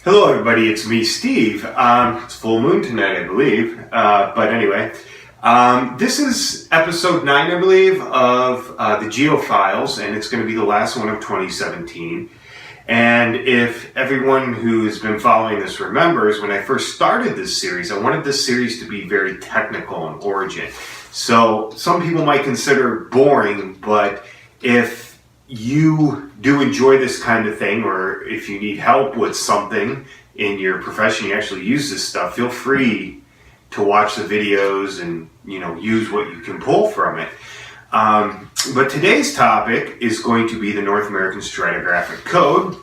Hello everybody, it's me, Steve. It's full moon tonight, I believe. But anyway, this is episode 9, I believe, of the Geo-Files, and it's going to be the last one of 2017. And if everyone who has been following this remembers, when I first started this series, I wanted this series to be very technical in origin. So some people might consider it boring, but if you do enjoy this kind of thing, or if you need help with something in your profession, you actually use this stuff, feel free to watch the videos and use what you can pull from it. But today's topic is going to be the North American Stratigraphic Code,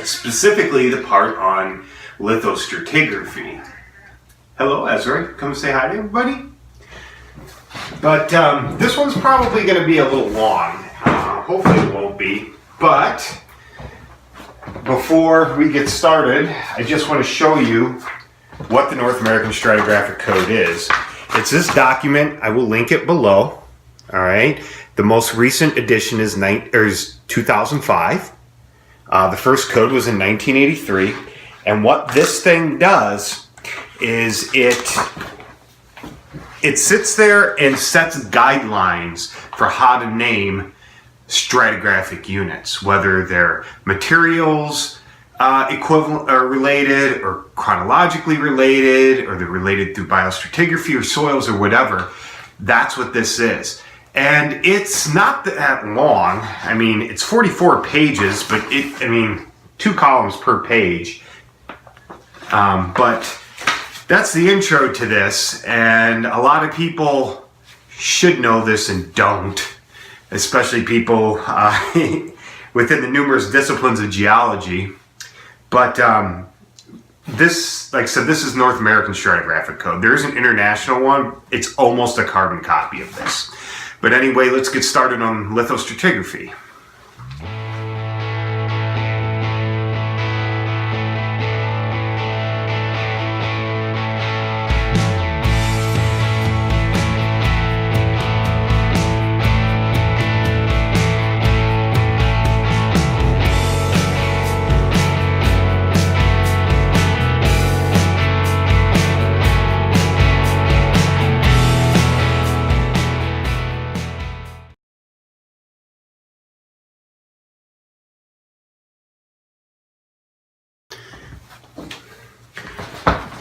specifically the part on lithostratigraphy. Hello, Ezra. Come say hi to everybody. But this one's probably going to be a little long. Hopefully it won't be. But before we get started, I just want to show you what the North American Stratigraphic Code is. It's this document. I will link it below. All right. The most recent edition is 2005. The first code was in 1983. And what this thing does is it sits there and sets guidelines for how to name stratigraphic units, whether they're materials equivalent or related, or chronologically related, or they're related through biostratigraphy or soils or whatever. That's what this is. And it's not that long. I mean, it's 44 pages, but 2 columns per page. But that's the intro to this, and a lot of people should know this and don't, especially people within the numerous disciplines of geology. But this, like I said, this is North American Stratigraphic Code. There is an international one. It's almost a carbon copy of this. But anyway, let's get started on lithostratigraphy.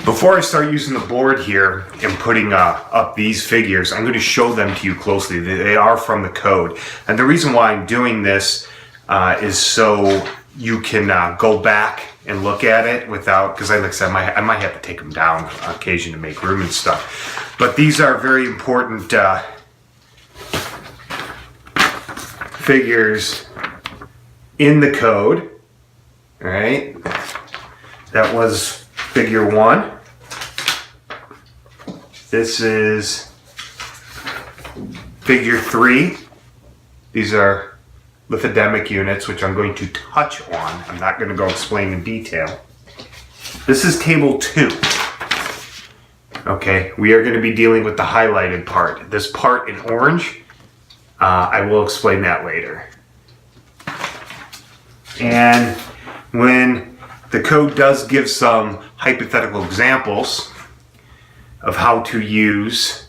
Before I start using the board here and putting up these figures, I'm going to show them to you closely. They are from the code. And the reason why I'm doing this is so you can go back and look at it without, because like I said, I might have to take them down on occasion to make room and stuff. But these are very important figures in the code. All right. That was figure 1. This is figure 3. These are lithodemic units, which I'm going to touch on. I'm not going to go explain in detail. This is table 2. Okay, we are going to be dealing with the highlighted part. This part in orange, I will explain that later. And when the code does give some hypothetical examples of how to use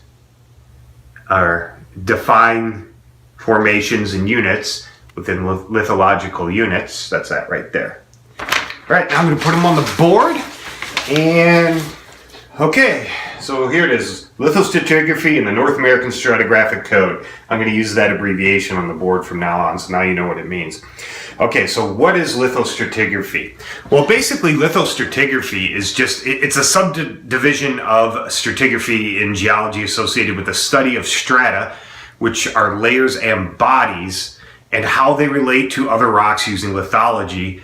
or define formations and units within lithological units. That's that right there. All right, now I'm going to put them on the board. And okay, so here it is, lithostratigraphy in the North American Stratigraphic Code. I'm going to use that abbreviation on the board from now on, so now you know what it means. Okay, so what is lithostratigraphy? Well, basically lithostratigraphy is it's a subdivision of stratigraphy in geology associated with the study of strata, which are layers and bodies, and how they relate to other rocks using lithology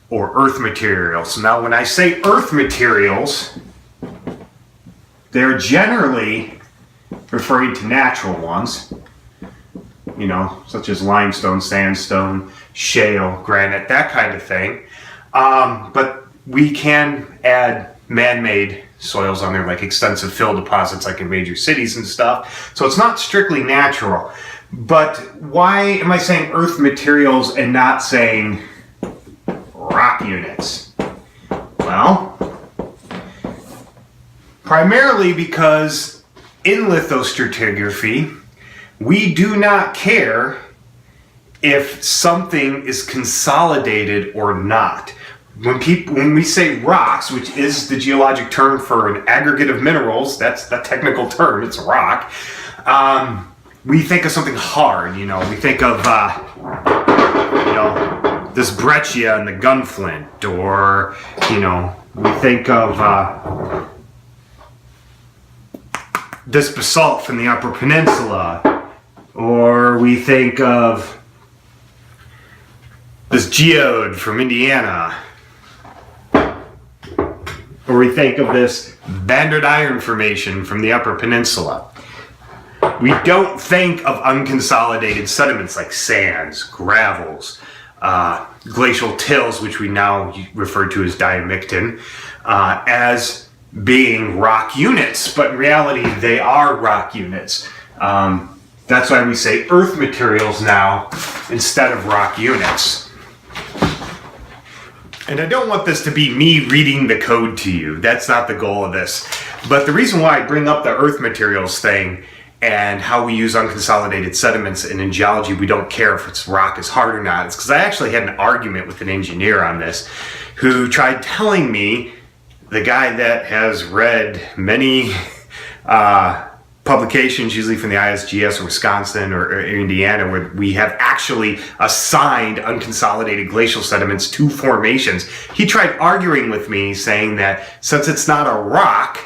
or earth materials. Now, when I say earth materials, they're generally referring to natural ones, such as limestone, sandstone, shale, granite, that kind of thing. But we can add man-made soils on there, like extensive fill deposits like in major cities and stuff. So it's not strictly natural. But why am I saying earth materials and not saying rock units? Primarily because in lithostratigraphy, we do not care if something is consolidated or not. When we say rocks, which is the geologic term for an aggregate of minerals, that's the technical term, it's a rock, we think of something hard, you know, we think of, you know, this breccia and the gunflint, or, you know, we think of this basalt from the Upper Peninsula, or we think of this geode from Indiana, or we think of this banded iron formation from the Upper Peninsula. We don't think of unconsolidated sediments like sands, gravels, glacial tills, which we now refer to as diamicton, as being rock units, but in reality they are rock units. That's why we say earth materials now instead of rock units. And I don't want this to be me reading the code to you. That's not the goal of this. But the reason why I bring up the earth materials thing and how we use unconsolidated sediments, and in geology we don't care if it's rock is hard or not, it's because I actually had an argument with an engineer on this who tried telling me, the guy that has read many publications, usually from the ISGS or Wisconsin or Indiana, where we have actually assigned unconsolidated glacial sediments to formations. He tried arguing with me, saying that since it's not a rock,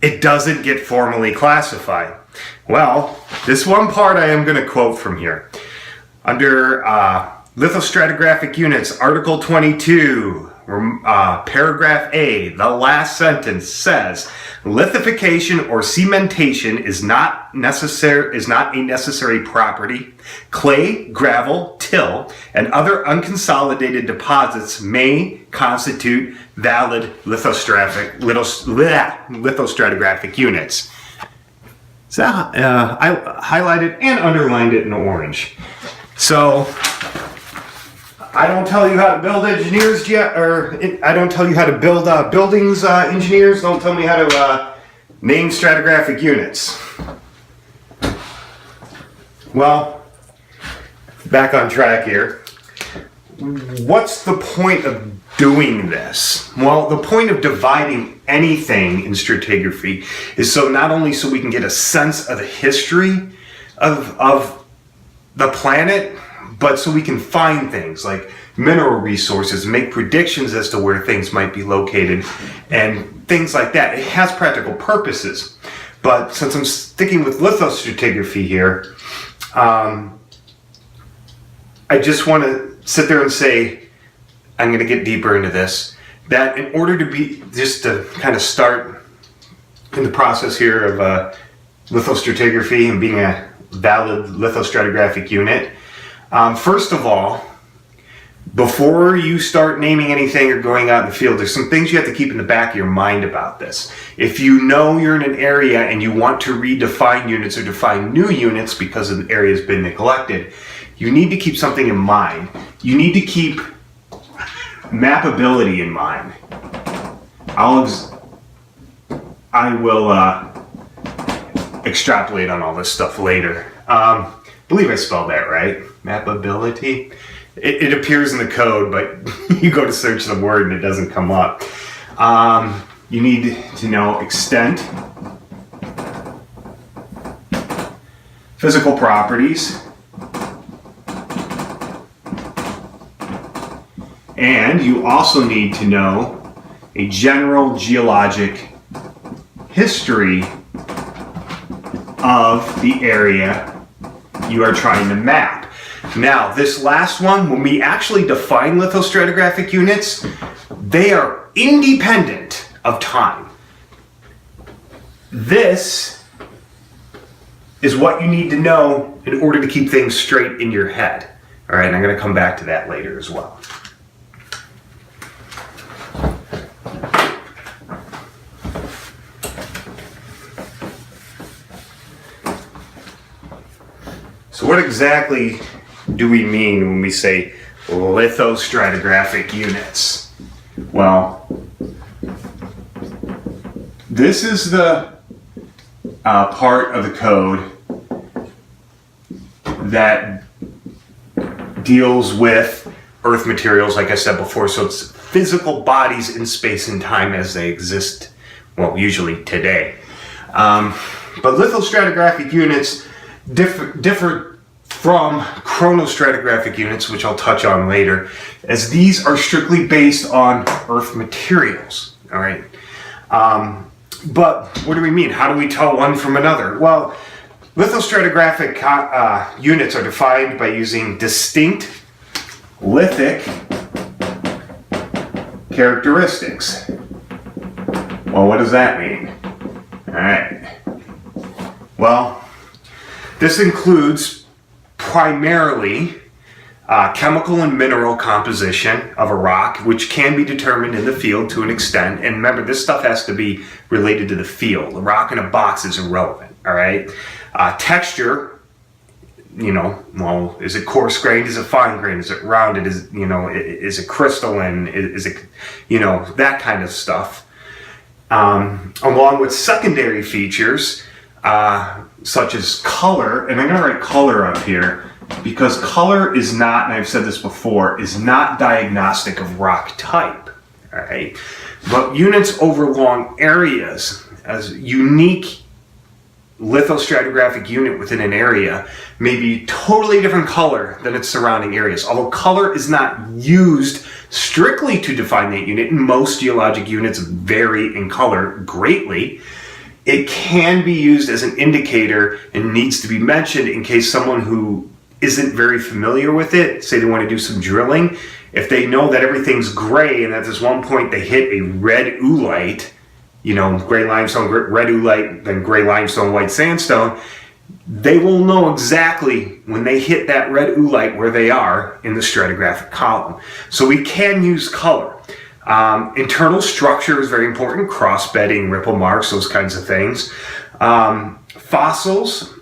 it doesn't get formally classified. Well, this one part I am going to quote from here. Under Lithostratigraphic Units, Article 22, Paragraph A, the last sentence says, lithification or cementation is not a necessary property. Clay, gravel, till, and other unconsolidated deposits may constitute valid lithostratigraphic units. So I highlighted and underlined it in orange. So I don't tell you how to build engineers yet, or I don't tell you how to build buildings. Engineers don't tell me how to name stratigraphic units. Well, back on track here. What's the point of doing this? Well, the point of dividing anything in stratigraphy is so not only so we can get a sense of the history of the planet, but so we can find things like mineral resources, make predictions as to where things might be located, and things like that. It has practical purposes. But since I'm sticking with lithostratigraphy here, I just want to sit there and say, I'm going to get deeper into this, that in order to be, just to kind of start in the process here of lithostratigraphy and being a valid lithostratigraphic unit, first of all, before you start naming anything or going out in the field, there's some things you have to keep in the back of your mind about this. If you know you're in an area and you want to redefine units or define new units because an area has been neglected, you need to keep something in mind. You need to keep mappability in mind. I will extrapolate on all this stuff later. I believe I spelled that right. Mappability. It appears in the code, but you go to search the word and it doesn't come up. You need to know extent, physical properties, and you also need to know a general geologic history of the area you are trying to map. Now, this last one, when we actually define lithostratigraphic units, they are independent of time. This is what you need to know in order to keep things straight in your head. All right, and I'm going to come back to that later as well. So what exactly do we mean when we say lithostratigraphic units? Well, this is the part of the code that deals with Earth materials, like I said before. So it's physical bodies in space and time as they exist, well, usually today. But lithostratigraphic units differ from chronostratigraphic units, which I'll touch on later, as these are strictly based on Earth materials. All right. But what do we mean? How do we tell one from another? Well, lithostratigraphic units are defined by using distinct lithic characteristics. Well, what does that mean? All right. Well, this includes primarily chemical and mineral composition of a rock, which can be determined in the field to an extent. And remember, this stuff has to be related to the field. A rock in a box is irrelevant, all right? Texture, you know, well, is it coarse grained? Is it fine grained? Is it rounded? Is it crystalline? Is it, that kind of stuff. Along with secondary features, such as color, and I'm going to write color up here, because color is not, and I've said this before, is not diagnostic of rock type, all right? But units over long areas, as unique lithostratigraphic unit within an area, may be totally different color than its surrounding areas. Although color is not used strictly to define that unit, and most geologic units vary in color greatly, it can be used as an indicator and needs to be mentioned in case someone who isn't very familiar with it, say they want to do some drilling, if they know that everything's gray and at this one point they hit a red oolite, gray limestone, red oolite, then gray limestone, white sandstone, they will know exactly when they hit that red oolite where they are in the stratigraphic column. So we can use color. Internal structure is very important, cross bedding, ripple marks, those kinds of things. Fossils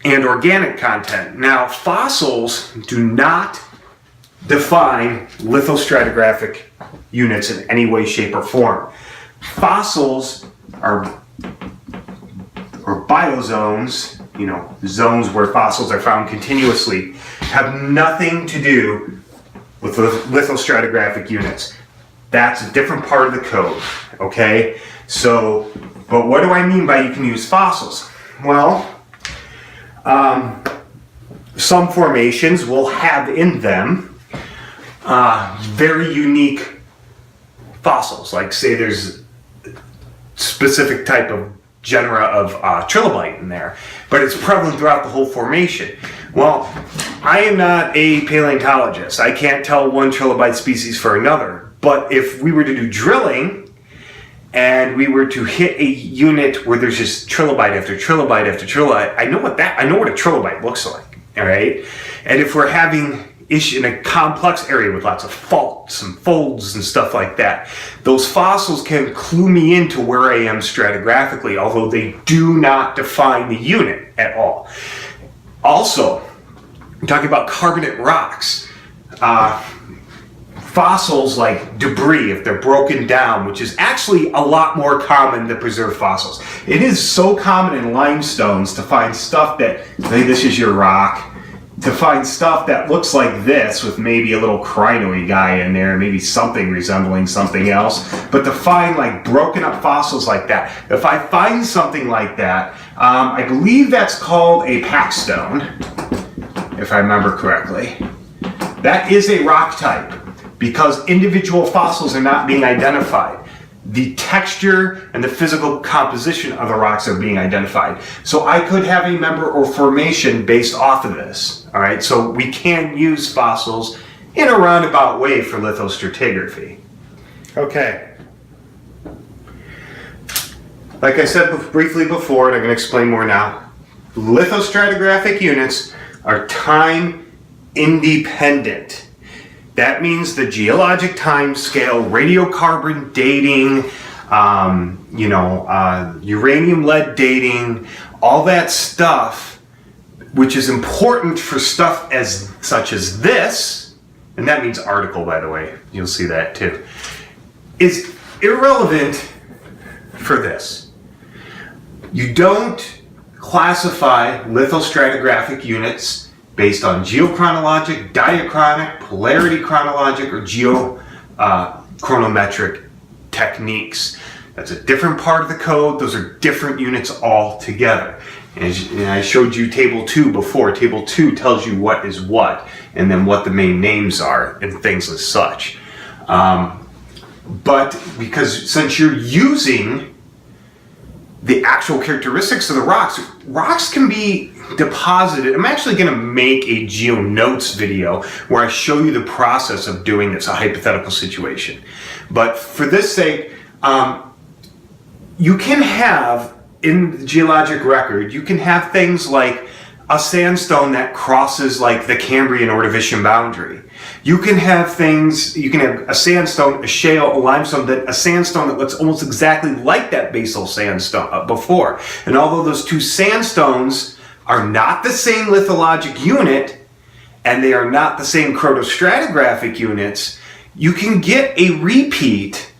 and organic content. Now, fossils do not define lithostratigraphic units in any way, shape, or form. Fossils are biozones, zones where fossils are found continuously, have nothing to do with lithostratigraphic units. That's a different part of the code, okay? So, but what do I mean by you can use fossils? Well, some formations will have in them very unique fossils, like say there's specific type of genera of trilobite in there, but it's prevalent throughout the whole formation. Well, I am not a paleontologist. I can't tell one trilobite species for another, but if we were to do drilling and we were to hit a unit where there's just trilobite after trilobite after trilobite, I know what a trilobite looks like, all right? And if we're having issue in a complex area with lots of faults and folds and stuff like that, those fossils can clue me into where I am stratigraphically, although they do not define the unit at all. Also, I'm talking about carbonate rocks. Fossils like debris, if they're broken down, which is actually a lot more common than preserved fossils. It is so common in limestones to find stuff that, say this is your rock, to find stuff that looks like this with maybe a little crinoid guy in there, maybe something resembling something else, but to find like broken up fossils like that. If I find something like that, I believe that's called a packstone, if I remember correctly. That is a rock type because individual fossils are not being identified. The texture and the physical composition of the rocks are being identified. So I could have a member or formation based off of this. All right, so we can use fossils in a roundabout way for lithostratigraphy. Okay. Like I said briefly before, and I'm going to explain more now, lithostratigraphic units are time independent. That means the geologic time scale, radiocarbon dating, uranium lead dating, all that stuff, which is important for stuff such as this, and that means article, by the way, you'll see that too, is irrelevant for this. You don't classify lithostratigraphic units based on geochronologic, diachronic, polarity chronologic, or geochronometric techniques. That's a different part of the code. Those are different units altogether. And I showed you Table 2 before. Table 2 tells you what is what, and then what the main names are, and things as such. But because since you're using the actual characteristics of the rocks, rocks can be deposited. I'm actually going to make a Geo Notes video where I show you the process of doing this, a hypothetical situation. But for this sake, you can have, in the geologic record, you can have things like a sandstone that crosses like the Cambrian Ordovician boundary. You can have things, you can have a sandstone, a shale, a limestone, a sandstone that looks almost exactly like that basal sandstone before. And although those two sandstones are not the same lithologic unit, and they are not the same chronostratigraphic units, you can get a repeat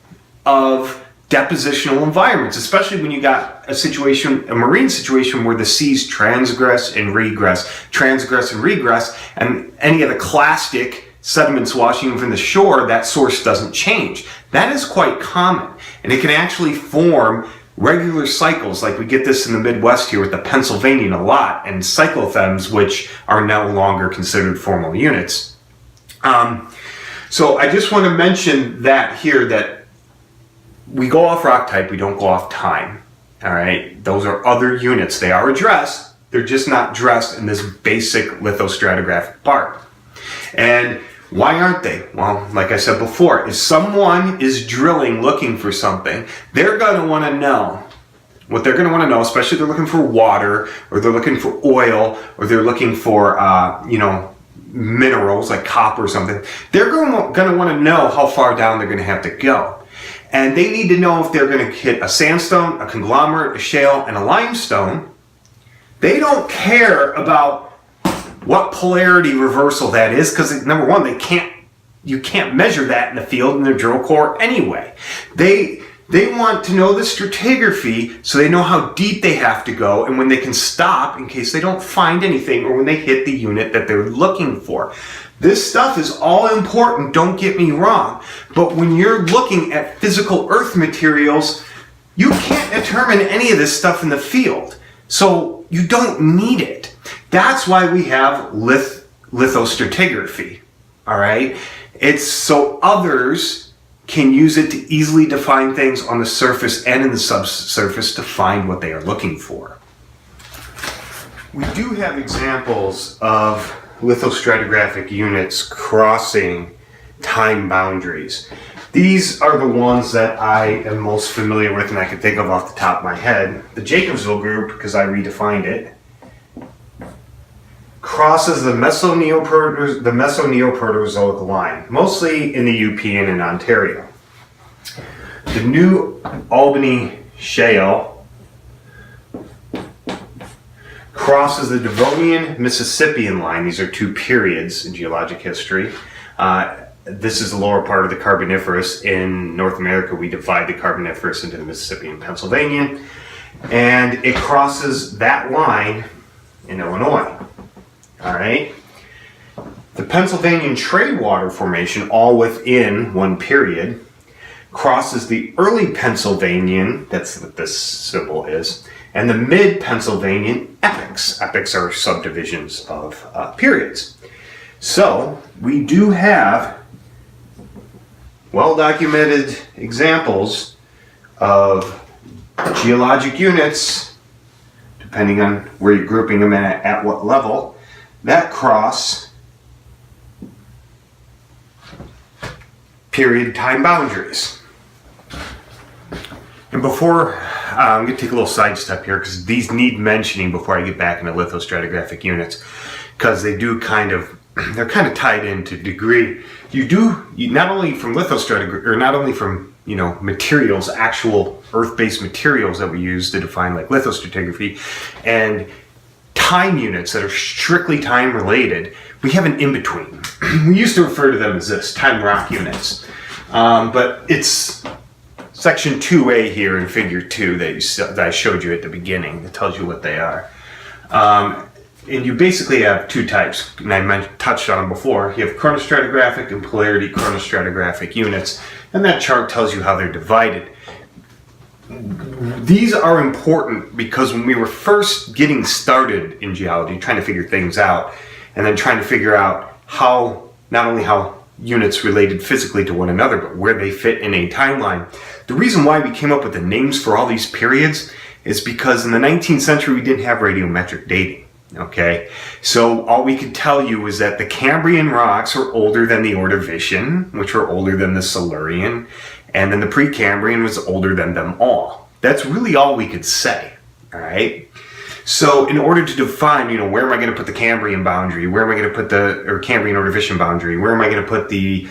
of depositional environments, especially when you got a situation, a marine situation where the seas transgress and regress, and any of the clastic sediments washing from the shore, that source doesn't change. That is quite common, and it can actually form regular cycles, like we get this in the Midwest here with the Pennsylvanian a lot, and cyclothems, which are no longer considered formal units. So I just want to mention that here, that we go off rock type, we don't go off time. All right, those are other units. They are addressed, they're just not dressed in this basic lithostratigraphic part. And why aren't they? Well, like I said before, if someone is drilling looking for something, they're going to want to know. What they're going to want to know, especially if they're looking for water, or they're looking for oil, or they're looking for, minerals like copper or something, they're going to want to know how far down they're going to have to go. And they need to know if they're going to hit a sandstone, a conglomerate, a shale, and a limestone. They don't care about what polarity reversal that is, because number one, you can't measure that in the field in their drill core anyway. They want to know the stratigraphy so they know how deep they have to go and when they can stop in case they don't find anything, or when they hit the unit that they're looking for. This stuff is all important, don't get me wrong, but when you're looking at physical earth materials, you can't determine any of this stuff in the field, so you don't need it. That's why we have lithostratigraphy, all right? It's so others can use it to easily define things on the surface and in the subsurface to find what they are looking for. We do have examples of lithostratigraphic units crossing time boundaries. These are the ones that I am most familiar with and I can think of off the top of my head. The Jacobsville group, because I redefined it, crosses the Mesoneoproterozoic line, mostly in the UP and in Ontario. The New Albany Shale crosses the Devonian Mississippian line. These are two periods in geologic history. This is the lower part of the Carboniferous. In North America, we divide the Carboniferous into the Mississippi and Pennsylvanian, and it crosses that line in Illinois. All right. The Pennsylvanian Trade Water Formation, all within one period, crosses the early Pennsylvanian, that's what this symbol is, and the mid-Pennsylvanian epochs. Epochs are subdivisions of periods. So we do have well-documented examples of geologic units, depending on where you're grouping them at what level, that cross period time boundaries. And before, I'm going to take a little sidestep here because these need mentioning before I get back into lithostratigraphic units, because they're kind of tied in to a degree. You not only from lithostratigraphy, or not only from materials, actual earth-based materials that we use to define like lithostratigraphy, and time units that are strictly time related, we have an in-between. We used to refer to them as this, time rock units. But it's section 2A here in figure 2 that I showed you at the beginning. It tells you what they are. And you basically have two types, and I touched on them before. You have chronostratigraphic and polarity chronostratigraphic units, and that chart tells you how they're divided. These are important because when we were first getting started in geology, trying to figure things out, and then trying to figure out how, not only how units related physically to one another, but where they fit in a timeline. The reason why we came up with the names for all these periods is because in the 19th century we didn't have radiometric dating. Okay, so all we could tell you is that the Cambrian rocks are older than the Ordovician, which are older than the Silurian, and then the Precambrian was older than them all. That's really all we could say, all right? So in order to define, you know, where am I going to put the Cambrian boundary? Where am I going to put the Cambrian Ordovician boundary? Where am I going to put the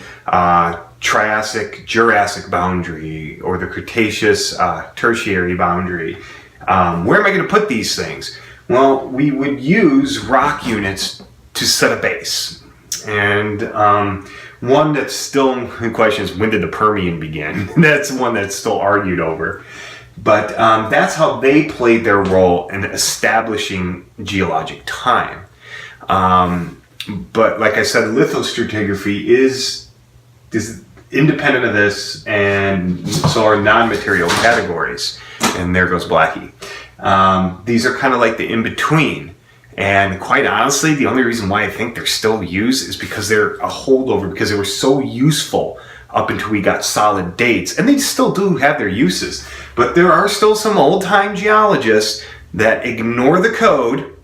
Triassic Jurassic boundary or the Cretaceous Tertiary boundary? Where am I going to put these things? Well, we would use rock units to set a base. And one that's still in question is, when did the Permian begin? That's one that's still argued over. But that's how they played their role in establishing geologic time. But like I said, lithostratigraphy is independent of this, and so are non-material categories. And there goes Blackie. These are kind of like the in-between, and quite honestly, the only reason why I think they're still used is because they're a holdover, because they were so useful up until we got solid dates, and they still do have their uses, but there are still some old-time geologists that ignore the code,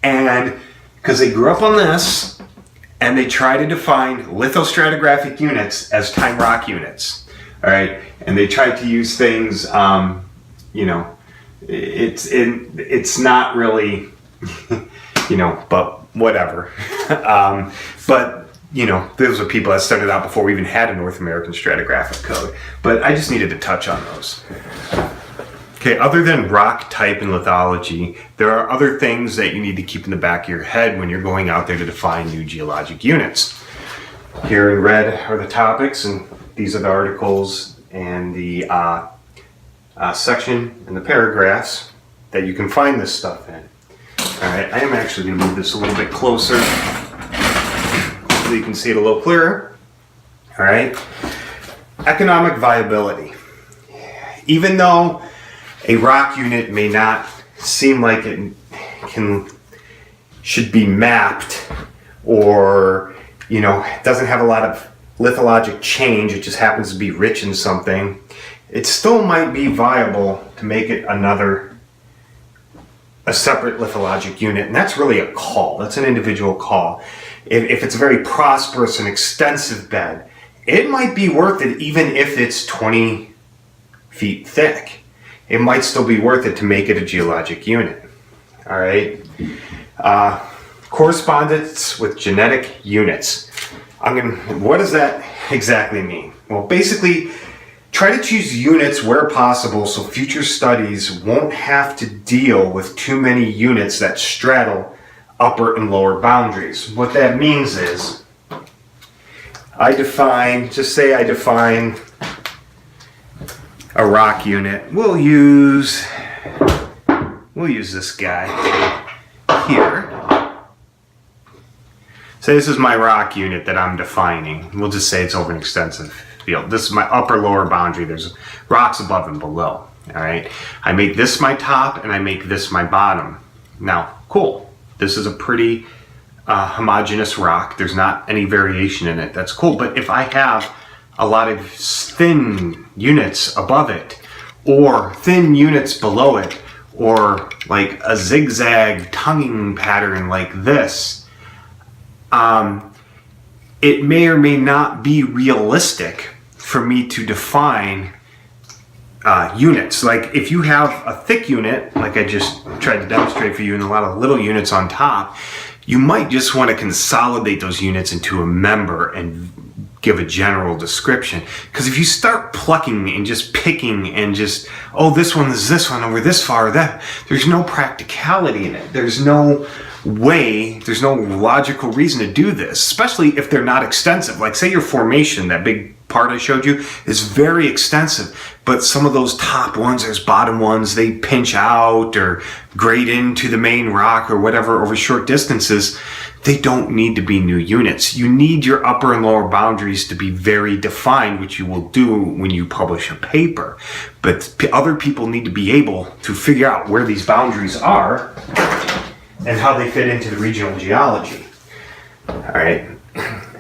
and because they grew up on this, and they try to define lithostratigraphic units as time rock units, all right, and they try to use things, you know, it's not really, you know, but whatever. But, you know, those are people that started out before we even had a North American stratigraphic code. But I just needed to touch on those. Okay, other than rock type and lithology, there are other things that you need to keep in the back of your head when you're going out there to define new geologic units. Here in red are the topics, and these are the articles and the section and the paragraphs that you can find this stuff in. Alright, I am actually going to move this a little bit closer so you can see it a little clearer. Alright, economic viability. Even though a rock unit may not seem like it should be mapped, or, you know, doesn't have a lot of lithologic change, it just happens to be rich in something, it still might be viable to make it a separate lithologic unit, and that's really a call. That's an individual call. If it's a very prosperous and extensive bed, it might be worth it even if it's 20 feet thick. It might still be worth it to make it a geologic unit. All right. Correspondence with genetic units. What does that exactly mean? Well, basically, try to choose units where possible so future studies won't have to deal with too many units that straddle upper and lower boundaries. What that means is, just say I define a rock unit. We'll use this guy here. Say this is my rock unit that I'm defining. We'll just say it's over an extensive field. This is my upper lower boundary. There's rocks above and below. All right. I make this my top and I make this my bottom. Now, cool. This is a pretty homogeneous rock. There's not any variation in it. That's cool. But if I have a lot of thin units above it, or thin units below it, or like a zigzag tonguing pattern like this, it may or may not be realistic for me to define units. Like if you have a thick unit, like I just tried to demonstrate for you, and a lot of little units on top, you might just want to consolidate those units into a member and give a general description. Because if you start plucking and just picking and just, oh, this one is this one over this far or that, there's no practicality in it. There's no way, there's no logical reason to do this, especially if they're not extensive. Like say your formation, that big part I showed you is very extensive, but some of those top ones, there's bottom ones, they pinch out or grade into the main rock or whatever over short distances. They don't need to be new units. You need your upper and lower boundaries to be very defined, which you will do when you publish a paper. But other people need to be able to figure out where these boundaries are and how they fit into the regional geology. All right,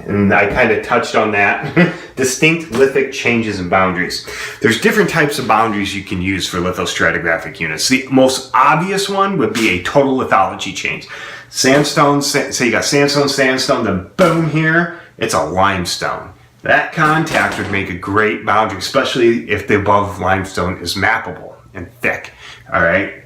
and I kind of touched on that. Distinct lithic changes in boundaries. There's different types of boundaries you can use for lithostratigraphic units. The most obvious one would be a total lithology change. Sandstone, say you got sandstone, then boom here, it's a limestone. That contact would make a great boundary, especially if the above limestone is mappable and thick, all right?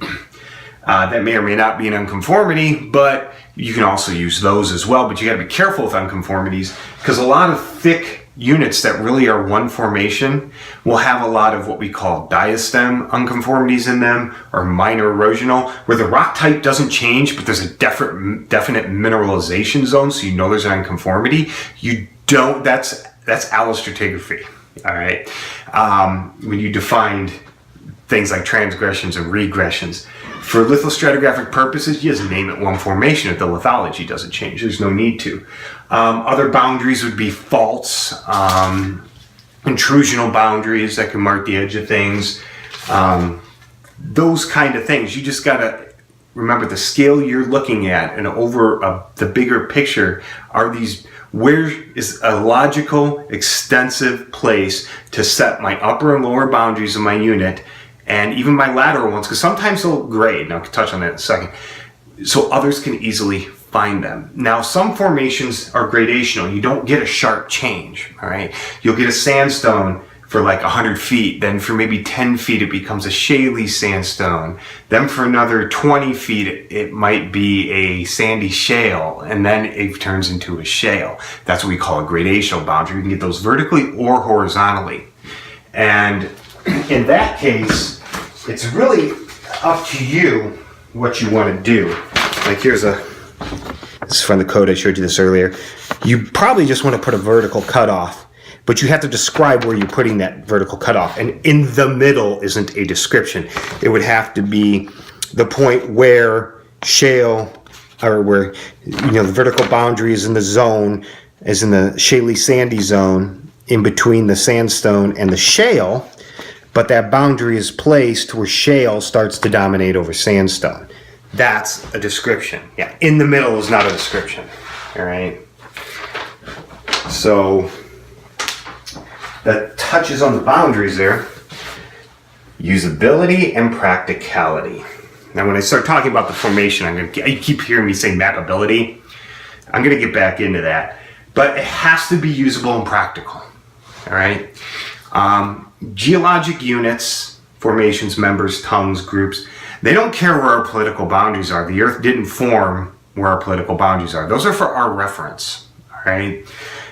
That may or may not be an unconformity, but you can also use those as well, but you gotta be careful with unconformities because a lot of thick units that really are one formation will have a lot of what we call diastem unconformities in them or minor erosional, where the rock type doesn't change, but there's a definite mineralization zone, so you know there's an unconformity. You don't, that's allostratigraphy, all right? When you defined things like transgressions and regressions. For lithostratigraphic purposes, you just name it one formation if the lithology doesn't change. There's no need to. Other boundaries would be faults, intrusional boundaries that can mark the edge of things. Those kind of things. You just gotta remember the scale you're looking at and over the bigger picture are these, where is a logical, extensive place to set my upper and lower boundaries of my unit and even my lateral ones, because sometimes they'll grade, and I'll touch on that in a second, so others can easily find them. Now, some formations are gradational. You don't get a sharp change, all right? You'll get a sandstone for like 100 feet, then for maybe 10 feet it becomes a shaly sandstone, then for another 20 feet it might be a sandy shale, and then it turns into a shale. That's what we call a gradational boundary. You can get those vertically or horizontally. And in that case, it's really up to you what you want to do. Like this is from the code, I showed you this earlier. You probably just want to put a vertical cutoff, but you have to describe where you're putting that vertical cutoff. And in the middle isn't a description. It would have to be the point where shale, or where, you know, the vertical boundary is in the zone, as in the shaly sandy zone, in between the sandstone and the shale, but that boundary is placed where shale starts to dominate over sandstone. That's a description. Yeah, in the middle is not a description. All right. So that touches on the boundaries there. Usability and practicality. Now, when I start talking about the formation, you keep hearing me say mapability. I'm going to get back into that, but it has to be usable and practical. All right. Geologic units, formations, members, tongues, groups, they don't care where our political boundaries are. The earth didn't form where our political boundaries are. Those are for our reference, all right?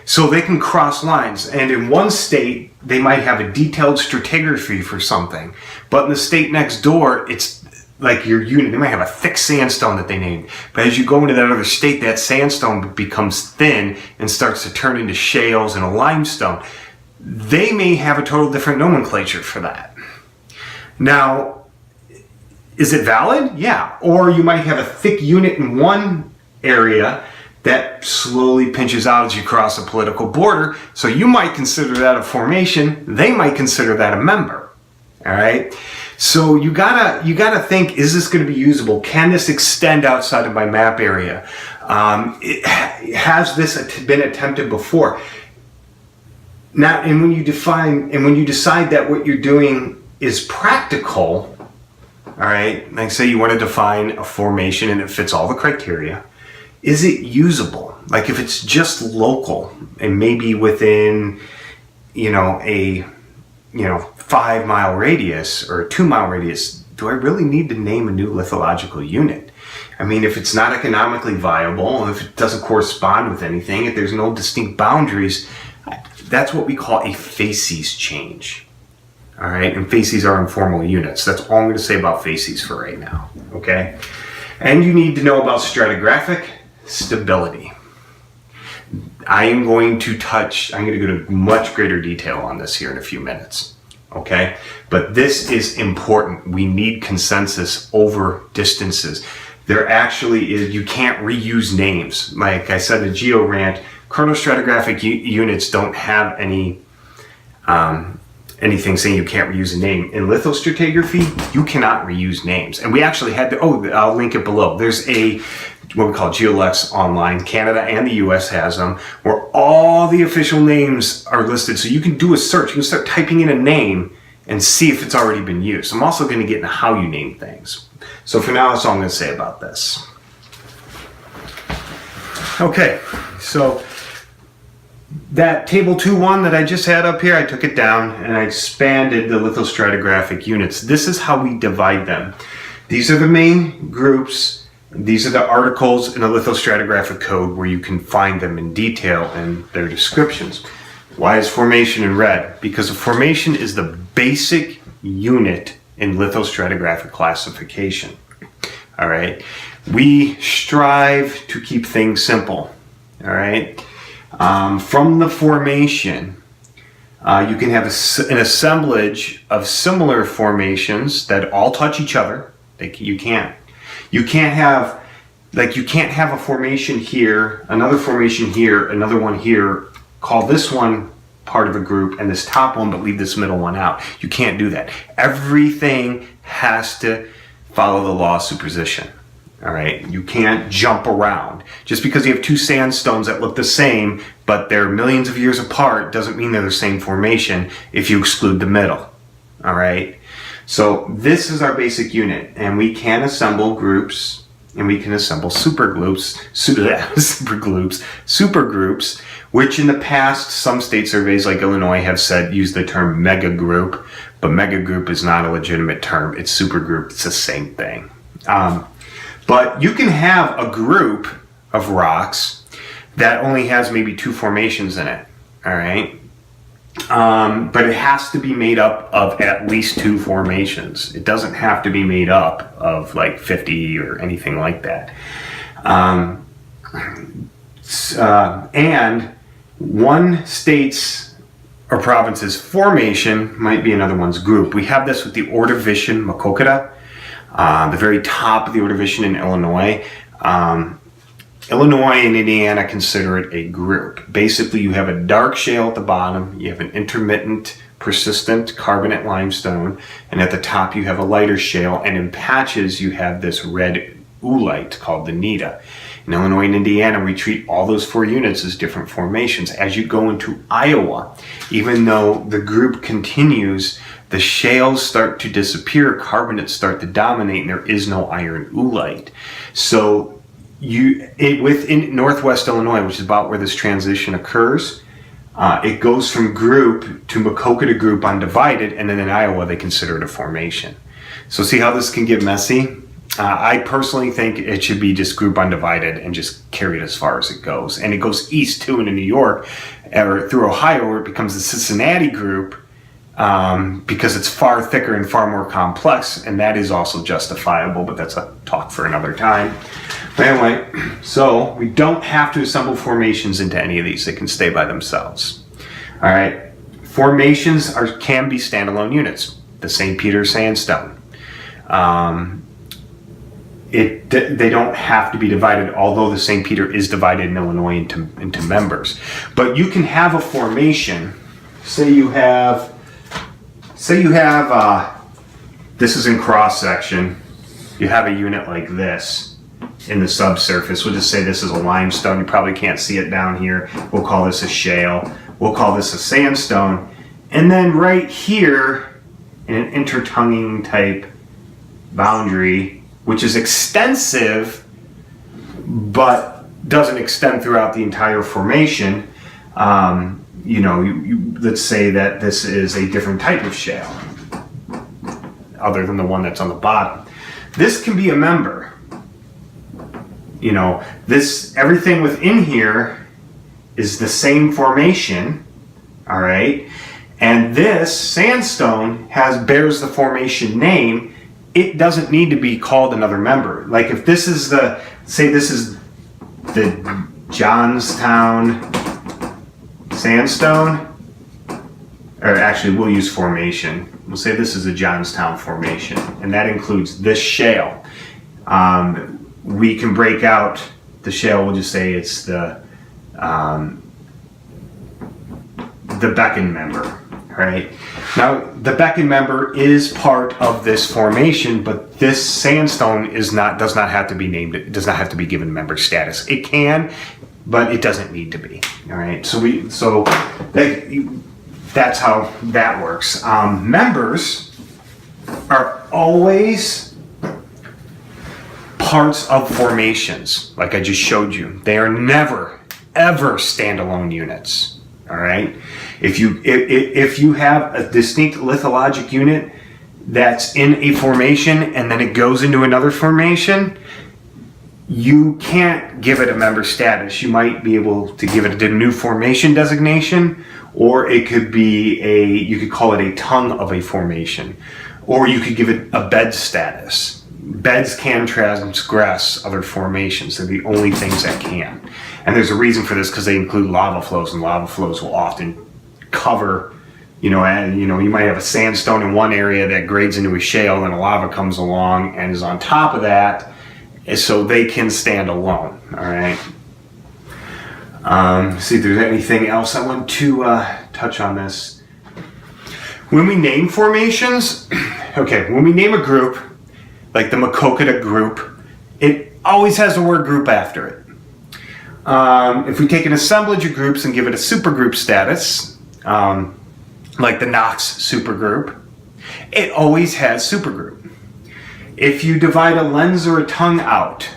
So they can cross lines, and in one state, they might have a detailed stratigraphy for something, but in the state next door, it's like your unit, they might have a thick sandstone that they named, but as you go into that other state, that sandstone becomes thin and starts to turn into shales and a limestone. They may have a total different nomenclature for that. Now, is it valid? Yeah. Or you might have a thick unit in one area that slowly pinches out as you cross a political border. So you might consider that a formation. They might consider that a member. All right. So you gotta think: is this going to be usable? Can this extend outside of my map area? Has this been attempted before? Now, and when you decide that what you're doing is practical, all right, like say you want to define a formation and it fits all the criteria, is it usable? Like if it's just local and maybe within, a 5 mile radius or a 2 mile radius, do I really need to name a new lithological unit? I mean, if it's not economically viable, if it doesn't correspond with anything, if there's no distinct boundaries, that's what we call a facies change. All right, and facies are informal units. That's all I'm going to say about facies for right now, okay? And you need to know about stratigraphic stability. I'm going to go to much greater detail on this here in a few minutes. Okay, but this is important. We need consensus over distances. There actually is, you can't reuse names. Like I said, the Geo rant, chronostratigraphic units don't have any anything saying you can't reuse a name. In lithostratigraphy, you cannot reuse names. And we actually had to, I'll link it below. There's what we call Geologics online. Canada and the US has them, where all the official names are listed. So you can do a search. You can start typing in a name and see if it's already been used. I'm also going to get into how you name things. So for now, that's all I'm going to say about this. Okay, so that table 2.1 that I just had up here, I took it down and I expanded the lithostratigraphic units. This is how we divide them. These are the main groups. These are the articles in the lithostratigraphic code where you can find them in detail and their descriptions. Why is formation in red? Because a formation is the basic unit in lithostratigraphic classification. All right. We strive to keep things simple. All right. From the formation, you can have an assemblage of similar formations that all touch each other. You can't have a formation here, another formation here, another one here. Call this one part of a group and this top one, but leave this middle one out. You can't do that. Everything has to follow the law of superposition. All right, you can't jump around. Just because you have two sandstones that look the same, but they're millions of years apart, doesn't mean they're the same formation if you exclude the middle. All right, so this is our basic unit, and we can assemble groups, and we can assemble supergroups, which in the past, some state surveys like Illinois have said use the term megagroup, but megagroup is not a legitimate term. It's supergroup. It's the same thing. But you can have a group of rocks that only has maybe two formations in it, all right? But it has to be made up of at least two formations. It doesn't have to be made up of like 50 or anything like that. And one state's or province's formation might be another one's group. We have this with the Ordovician Makokata. The very top of the Ordovician in Illinois. Illinois and Indiana consider it a group. Basically, you have a dark shale at the bottom, you have an intermittent, persistent carbonate limestone, and at the top you have a lighter shale, and in patches you have this red oolite called the Nita. In Illinois and Indiana, we treat all those four units as different formations. As you go into Iowa, even though the group continues, the shales start to disappear, carbonates start to dominate, and there is no iron oolite. So within Northwest Illinois, which is about where this transition occurs, it goes from group to Makokata group undivided, and then in Iowa they consider it a formation. So see how this can get messy? I personally think it should be just group undivided and just carried as far as it goes. And it goes east too into New York or through Ohio, where it becomes the Cincinnati group, because it's far thicker and far more complex, and that is also justifiable, but that's a talk for another time. But anyway, so we don't have to assemble formations into any of these. They can stay by themselves. All right, formations can be standalone units. The St. Peter sandstone. They don't have to be divided, although the St. Peter is divided in Illinois into members. But you can have a formation. Say you have this is in cross section. You have a unit like this in the subsurface. We'll just say this is a limestone. You probably can't see it down here. We'll call this a shale. We'll call this a sandstone. And then right here in an intertonguing type boundary, which is extensive but doesn't extend throughout the entire formation, let's say that this is a different type of shale other than the one that's on the bottom. This can be a member. Everything within here is the same formation, all right? And this sandstone bears the formation name. It doesn't need to be called another member. Like if this is this is the Johnstown sandstone, or actually we'll use formation. We'll say this is a Johnstown formation, and that includes this shale. We can break out the shale, we'll just say it's the Becken member, right? Now, the Becken member is part of this formation, but this sandstone does not have to be named, it does not have to be given member status. It can, but it doesn't need to be, all right? So that's how that works. Members are always parts of formations, like I just showed you. They are never, ever standalone units, all right? If you have a distinct lithologic unit that's in a formation and then it goes into another formation, you can't give it a member status. You might be able to give it a new formation designation, or it could be you could call it a tongue of a formation, or you could give it a bed status. Beds can transgress other formations. They're the only things that can. And there's a reason for this, because they include lava flows, and lava flows will often cover, you might have a sandstone in one area that grades into a shale, and a lava comes along and is on top of that, so they can stand alone, all right? See if there's anything else I want to touch on this. When we name formations, okay, when we name a group, like the Maquoketa group, it always has the word group after it. If we take an assemblage of groups and give it a supergroup status, like the NASC supergroup, it always has supergroup. If you divide a lens or a tongue out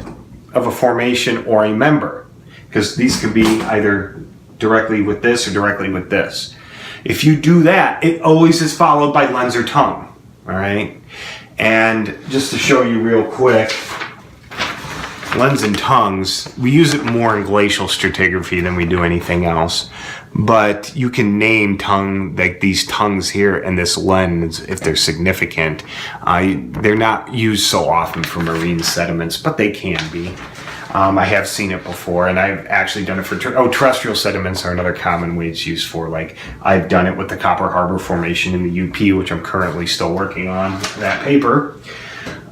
of a formation or a member, because these could be either directly with this or directly with this. If you do that, it always is followed by lens or tongue, all right? And just to show you real quick, lens and tongues, we use it more in glacial stratigraphy than we do anything else. But you can name tongue, like these tongues here and this lens, if they're significant. They're not used so often for marine sediments, but they can be. I have seen it before, and I've actually done it for terrestrial sediments are another common way it's used for. Like I've done it with the Copper Harbor Formation in the UP, which I'm currently still working on that paper.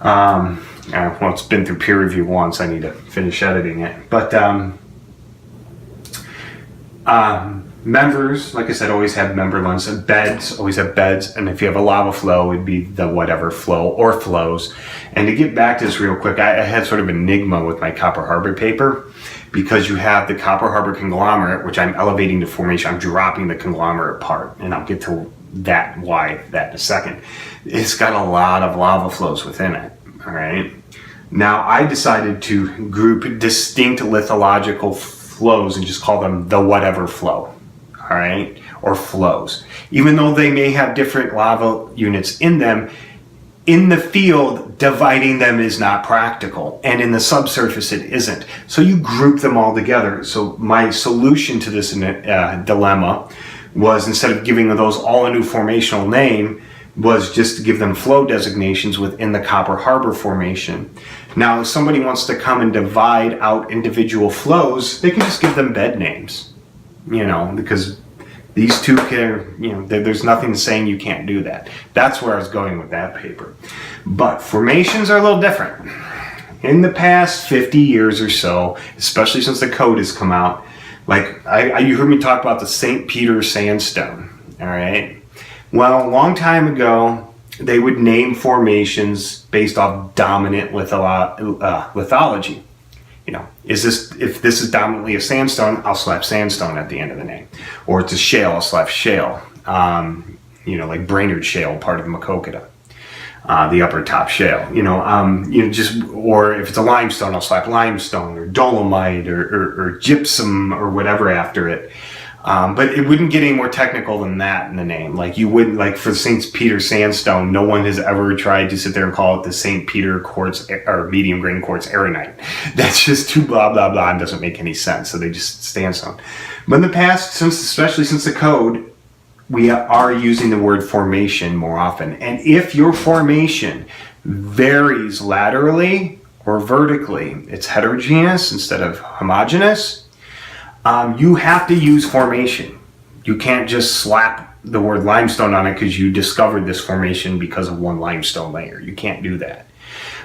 Well, it's been through peer review once. I need to finish editing it. But members, like I said, always have member lens, and beds always have beds. And if you have a lava flow, it'd be the whatever flow or flows. And to get back to this real quick, I had sort of an enigma with my Copper Harbor paper, because you have the Copper Harbor conglomerate, which I'm elevating to formation. I'm dropping the conglomerate part, and I'll get to that in a second. It's got a lot of lava flows within it. All right. Now I decided to group distinct lithological flows and just call them the whatever flow. All right, or flows. Even though they may have different lava units in them, in the field, dividing them is not practical, and in the subsurface it isn't. So you group them all together. So my solution to this dilemma was, instead of giving those all a new formational name, was just to give them flow designations within the Copper Harbor Formation. Now, if somebody wants to come and divide out individual flows, they can just give them bed names, because these two can, there's nothing saying you can't do that. That's where I was going with that paper. But formations are a little different. In the past 50 years or so, especially since the code has come out, like you heard me talk about the St. Peter sandstone, all right? Well, a long time ago, they would name formations based off dominant lithology. If this is dominantly a sandstone, I'll slap sandstone at the end of the name. Or it's a shale, I'll slap shale. Like Brainerd Shale, part of Maquoketa, the upper top shale. Or if it's a limestone, I'll slap limestone, or dolomite, or gypsum, or whatever after it. But it wouldn't get any more technical than that in the name. Like you wouldn't, like for St. Peter sandstone, no one has ever tried to sit there and call it the St. Peter quartz or medium grain quartz arenite. That's just too blah, blah, blah, and doesn't make any sense. So they just sandstone. But in the past, especially since the code, we are using the word formation more often. And if your formation varies laterally or vertically, it's heterogeneous instead of homogeneous, you have to use formation. You can't just slap the word limestone on it because you discovered this formation because of one limestone layer. You can't do that.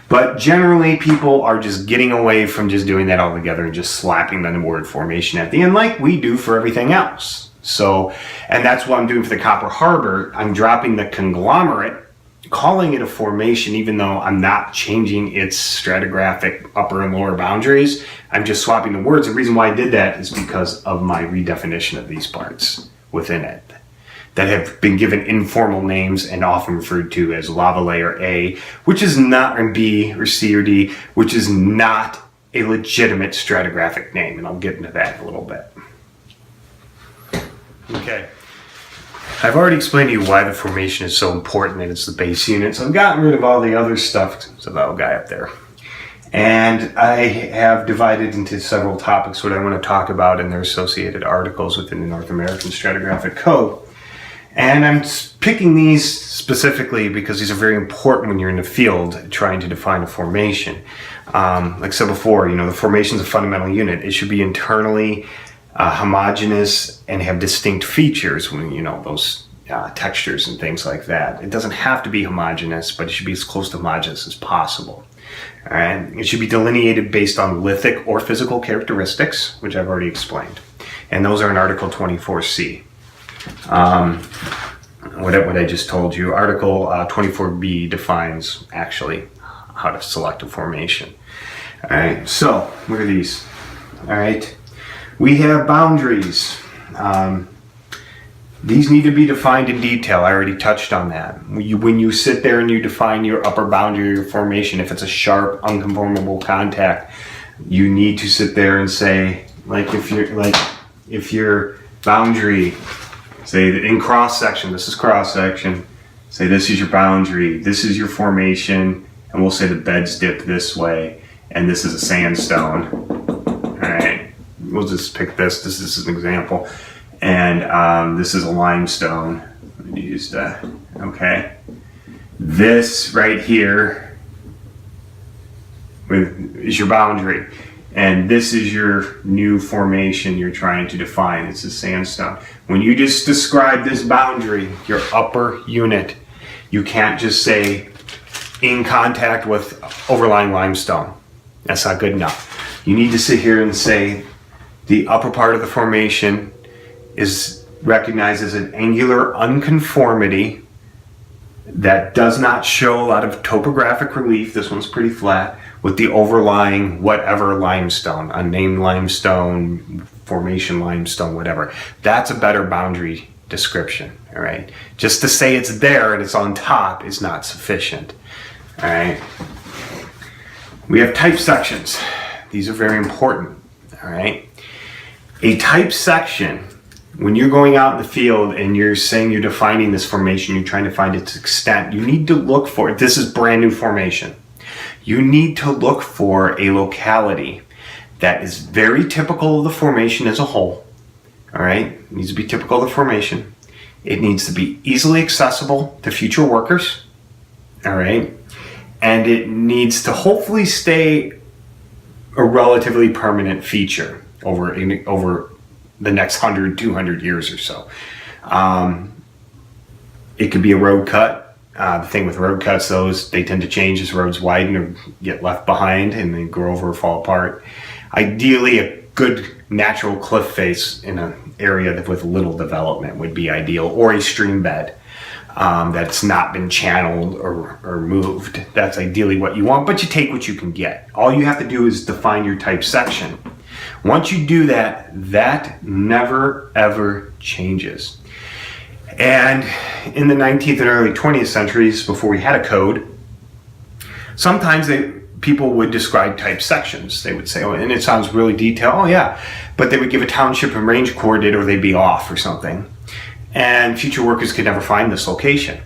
But generally, people are just getting away from just doing that altogether and just slapping the word formation at the end like we do for everything else. So, and that's what I'm doing for the Copper Harbor. I'm dropping the conglomerate, calling it a formation, even though I'm not changing its stratigraphic upper and lower boundaries. I'm just swapping the words. The reason why I did that is because of my redefinition of these parts within it that have been given informal names and often referred to as lava layer A, which is not, or B or C or D, which is not a legitimate stratigraphic name. And I'll get into that in a little bit. Okay. I've already explained to you why the formation is so important and it's the base unit. So I've gotten rid of all the other stuff. So that little guy up there. And I have divided into several topics what I want to talk about in their associated articles within the North American Stratigraphic Code. And I'm picking these specifically because these are very important when you're in the field trying to define a formation. Like I said before, you know, the formation is a fundamental unit. It should be internally homogeneous and have distinct features when, you know, those textures and things like that. It doesn't have to be homogeneous, but it should be as close to homogeneous as possible. All right. It should be delineated based on lithic or physical characteristics, which I've already explained. And those are in Article 24C. What I just told you. Article 24B defines actually how to select a formation. All right, so look at these. All right, we have boundaries. These need to be defined in detail. I already touched on that. When you sit there and you define your upper boundary of your formation, if it's a sharp, unconformable contact, you need to sit there and say, if your boundary, say in cross section, this is cross section, say this is your boundary, this is your formation, and we'll say the bed's dipped this way, and this is a sandstone. All right, we'll just pick this. This is an example. And this is a limestone. Let me use that. Okay. This right here is your boundary. And this is your new formation you're trying to define. It's a sandstone. When you just describe this boundary, your upper unit, you can't just say in contact with overlying limestone. That's not good enough. You need to sit here and say the upper part of the formation is recognized as an angular unconformity that does not show a lot of topographic relief. This one's pretty flat with the overlying whatever limestone, unnamed limestone, formation limestone, whatever. That's a better boundary description, all right? Just to say it's there and it's on top is not sufficient, all right? We have type sections. These are very important, all right? A type section, when you're going out in the field and you're saying you're defining this formation, you're trying to find its extent, you need to look for it. This is brand new formation. You need to look for a locality that is very typical of the formation as a whole. All right, it needs to be typical of the formation. It needs to be easily accessible to future workers. All right, and it needs to hopefully stay a relatively permanent feature over the next 100, 200 years or so. It could be a road cut. The thing with road cuts, they tend to change as roads widen or get left behind and they grow over or fall apart. Ideally, a good natural cliff face in an area with little development would be ideal, or a stream bed that's not been channeled or moved. That's ideally what you want, but you take what you can get. All you have to do is define your type section. Once you do that, that never ever changes. And in the 19th and early 20th centuries, before we had a code, sometimes people would describe type sections. They would say, oh, and it sounds really detailed. Oh yeah, but they would give a township and range coordinate or they'd be off or something. And future workers could never find this location.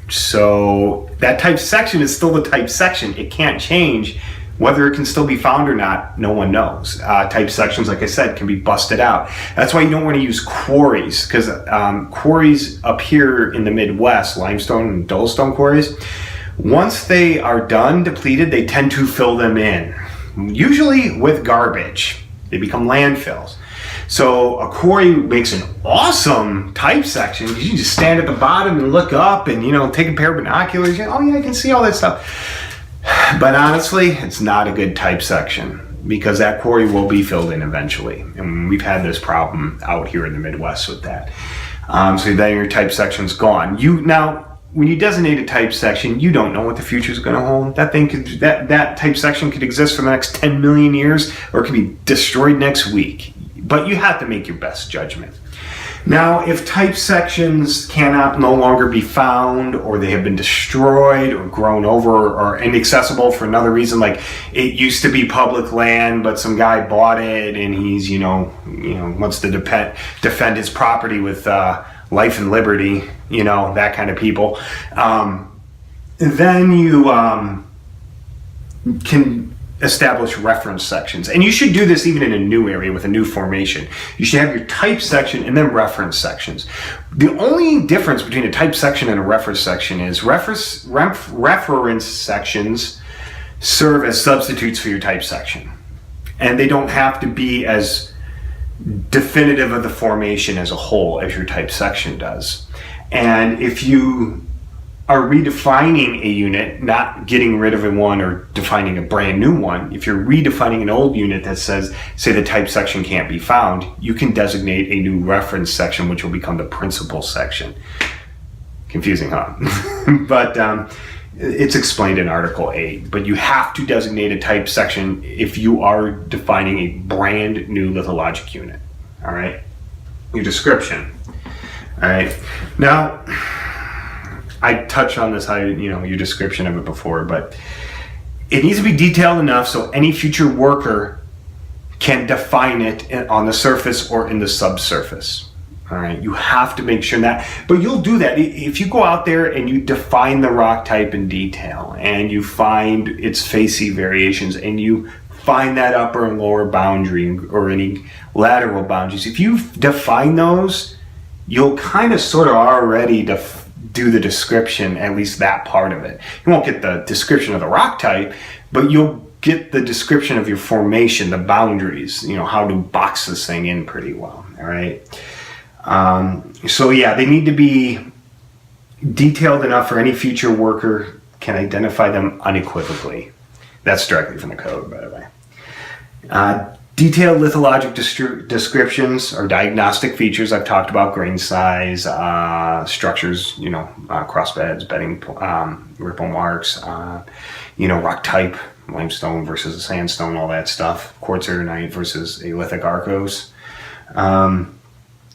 So that type section is still the type section. It can't change. Whether it can still be found or not, no one knows. Type sections, like I said, can be busted out. That's why you don't want to use quarries, because quarries up here in the Midwest, limestone and dullstone quarries, once they are done, depleted, they tend to fill them in, usually with garbage. They become landfills. So a quarry makes an awesome type section. You just stand at the bottom and look up and, you know, take a pair of binoculars. Oh yeah, I can see all that stuff. But honestly, it's not a good type section because that quarry will be filled in eventually. And we've had this problem out here in the Midwest with that. So then your type section's gone. Now, when you designate a type section, you don't know what the future is going to hold. That type section could exist for the next 10 million years, or it could be destroyed next week. But you have to make your best judgment. Now, if type sections cannot no longer be found, or they have been destroyed or grown over or inaccessible for another reason, like it used to be public land, but some guy bought it and he's, wants to defend his property with life and liberty, that kind of people, then you can establish reference sections. And you should do this even in a new area with a new formation. You should have your type section and then reference sections. The only difference between a type section and a reference section is reference sections serve as substitutes for your type section. And they don't have to be as definitive of the formation as a whole as your type section does. And if you are redefining a unit, not getting rid of one or defining a brand new one, if you're redefining an old unit that says, say the type section can't be found, you can designate a new reference section, which will become the principal section. Confusing, huh? But it's explained in Article 8. But you have to designate a type section if you are defining a brand new lithologic unit. All right? Your description. All right? Now, I touched on this, your description of it before, but it needs to be detailed enough so any future worker can define it on the surface or in the subsurface. All right, you have to make sure that, but you'll do that if you go out there and you define the rock type in detail and you find its facie variations and you find that upper and lower boundary or any lateral boundaries. If you define those, you'll kind of sort of already do the description, at least that part of it. You won't get the description of the rock type, but you'll get the description of your formation, the boundaries, how to box this thing in pretty well, all right? So yeah, they need to be detailed enough for any future worker can identify them unequivocally. That's directly from the code, by the way. Detailed lithologic descriptions or diagnostic features. I've talked about grain size, structures, cross beds, bedding, ripple marks, rock type, limestone versus a sandstone, all that stuff. Quartz aragonite versus a lithic arkose.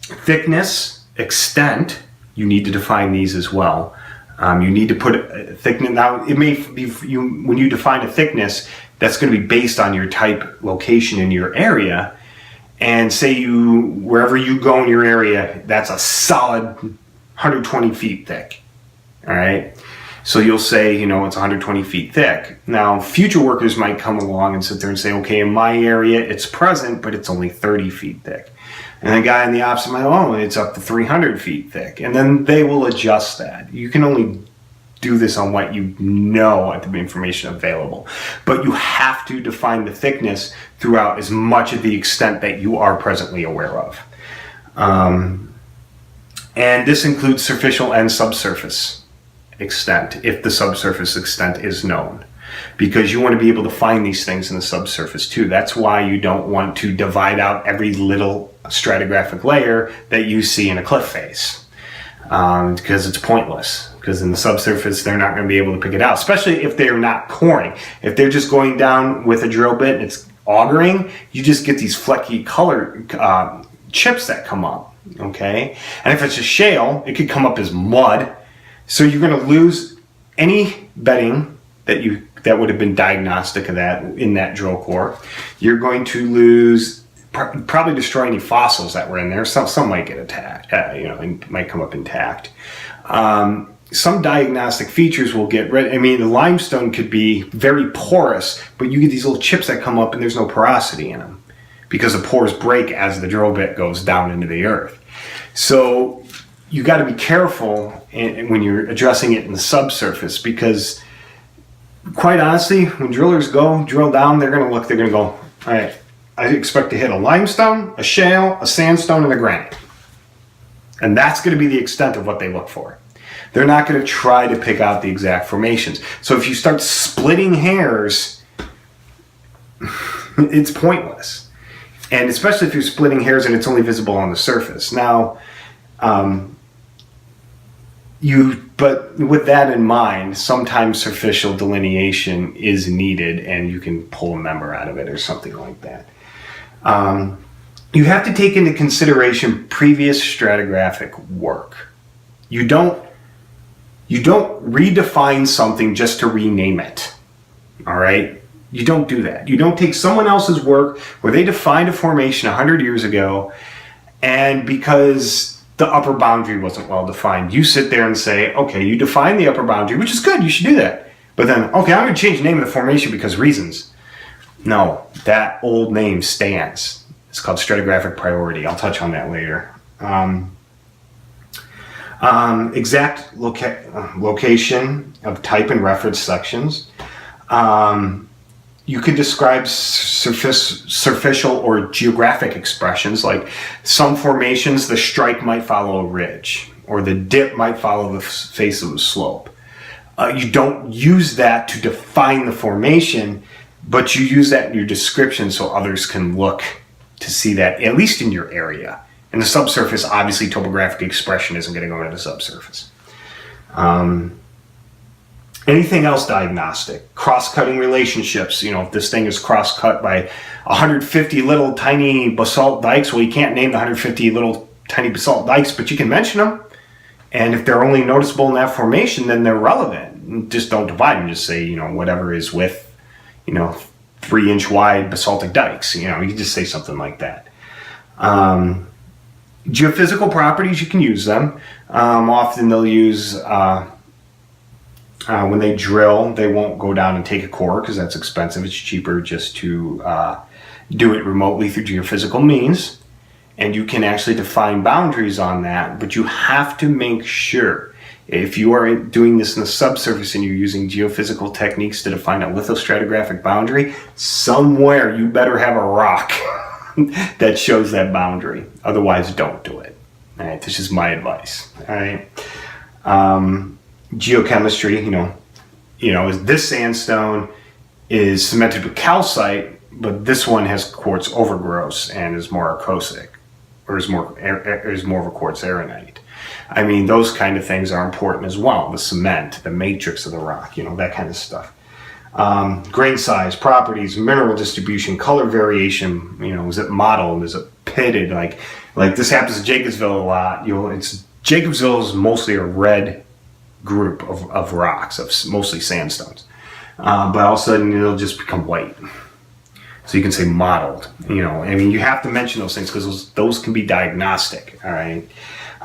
Thickness, extent, you need to define these as well. You need to put a thickness. Now, it may be when you define a thickness, that's going to be based on your type location in your area. And say wherever you go in your area, that's a solid 120 feet thick. All right. So you'll say, it's 120 feet thick. Now, future workers might come along and sit there and say, okay, in my area, it's present, but it's only 30 feet thick. And the guy on the opposite might, it's up to 300 feet thick. And then they will adjust that. You can only do this on what you know at the information available. But you have to define the thickness throughout as much of the extent that you are presently aware of. And this includes superficial and subsurface extent, if the subsurface extent is known. Because you want to be able to find these things in the subsurface too. That's why you don't want to divide out every little stratigraphic layer that you see in a cliff face. Because it's pointless. Because in the subsurface, they're not going to be able to pick it out, especially if they're not coring. If they're just going down with a drill bit and it's augering, you just get these flecky color chips that come up, okay? And if it's a shale, it could come up as mud. So you're going to lose any bedding that would have been diagnostic of that in that drill core. You're going to lose, probably destroy any fossils that were in there. Some might get attacked, and might come up intact. Some diagnostic features will get rid. The limestone could be very porous, but you get these little chips that come up and there's no porosity in them because the pores break as the drill bit goes down into the earth. So you got to be careful when you're addressing it in the subsurface because, quite honestly, when drillers go drill down, they're going to go, all right, I expect to hit a limestone, a shale, a sandstone, and a granite. And that's going to be the extent of what they look for. They're not going to try to pick out the exact formations. So if you start splitting hairs, it's pointless. And especially if you're splitting hairs and it's only visible on the surface. Now, but with that in mind, sometimes superficial delineation is needed and you can pull a member out of it or something like that. You have to take into consideration previous stratigraphic work. You don't redefine something just to rename it. All right? You don't do that. You don't take someone else's work where they defined a formation 100 years ago, and because the upper boundary wasn't well defined, you sit there and say, okay, you define the upper boundary, which is good, you should do that. But then, okay, I'm going to change the name of the formation because reasons. No, that old name stands. It's called stratigraphic priority. I'll touch on that later. Exact location of type and reference sections. You could describe superficial or geographic expressions, like some formations, the strike might follow a ridge, or the dip might follow the face of the slope. You don't use that to define the formation, but you use that in your description so others can look to see that, at least in your area. In the subsurface, obviously topographic expression isn't going to go into the subsurface. Anything else diagnostic? Cross-cutting relationships. You know, if this thing is cross-cut by 150 little tiny basalt dikes, well, you can't name the 150 little tiny basalt dikes, but you can mention them. And if they're only noticeable in that formation, then they're relevant. Just don't divide them. Just say, you know, whatever is with, you know, 3-inch wide basaltic dikes. You know, you can just say something like that. Geophysical properties, you can use them. Often they'll use... when they drill, they won't go down and take a core because that's expensive. It's cheaper just to do it remotely through geophysical means. And you can actually define boundaries on that, but you have to make sure if you are doing this in the subsurface and you're using geophysical techniques to define a lithostratigraphic boundary, somewhere you better have a rock that shows that boundary. Otherwise, don't do it. All right, this is my advice. All right. Geochemistry, you know, is this sandstone is cemented with calcite, but this one has quartz overgrowth and is more arcosic, or is more of a quartz arenite. I mean, those kind of things are important as well. The cement, the matrix of the rock, you know, that kind of stuff. Grain size, properties, mineral distribution, color variation. You know, is it mottled? Is it pitted? Like this happens in Jacobsville a lot. Jacobsville is mostly a red group of rocks, of mostly sandstones, but all of a sudden it'll just become white. So you can say mottled. You know, I mean, you have to mention those things because those can be diagnostic. All right,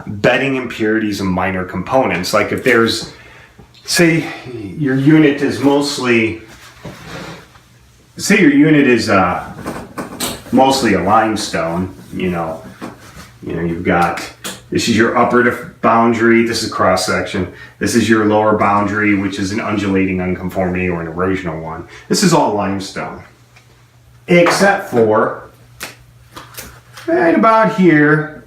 bedding impurities and minor components. Like if there's, say, your unit is mostly a limestone. You know, you've got. This is your upper boundary, this is cross section. This is your lower boundary, which is an undulating unconformity or an erosional one. This is all limestone. Except for, right about here,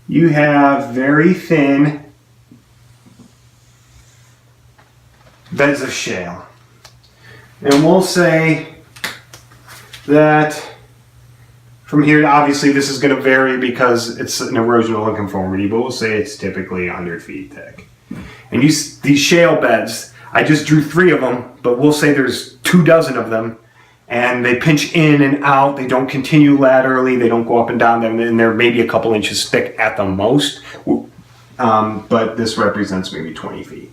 you have very thin beds of shale. And we'll say that from here, obviously, this is going to vary because it's an erosional unconformity, but we'll say it's typically 100 feet thick. And these shale beds, I just drew 3 of them, but we'll say there's 24 of them, and they pinch in and out. They don't continue laterally. They don't go up and down, and they're maybe a couple inches thick at the most, but this represents maybe 20 feet.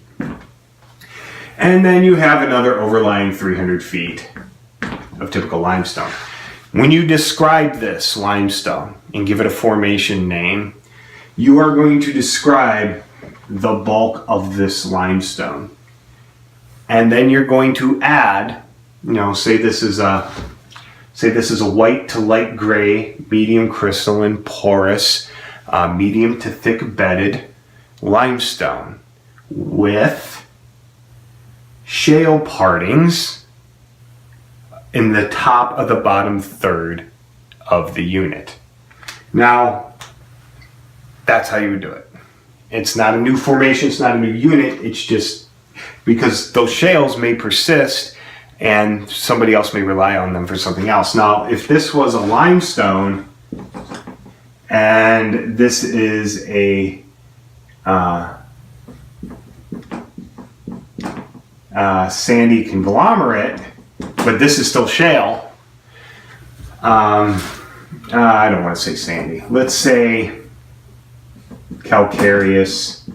And then you have another overlying 300 feet of typical limestone. When you describe this limestone and give it a formation name, you are going to describe the bulk of this limestone. And then you're going to add, say this is a white to light gray, medium crystalline, porous, medium to thick bedded limestone with shale partings in the top of the bottom third of the unit. Now, that's how you would do it. It's not a new formation, it's not a new unit, it's just because those shales may persist and somebody else may rely on them for something else. Now, if this was a limestone and this is a sandy conglomerate, but this is still shale, I don't want to say sandy. Let's say calcareous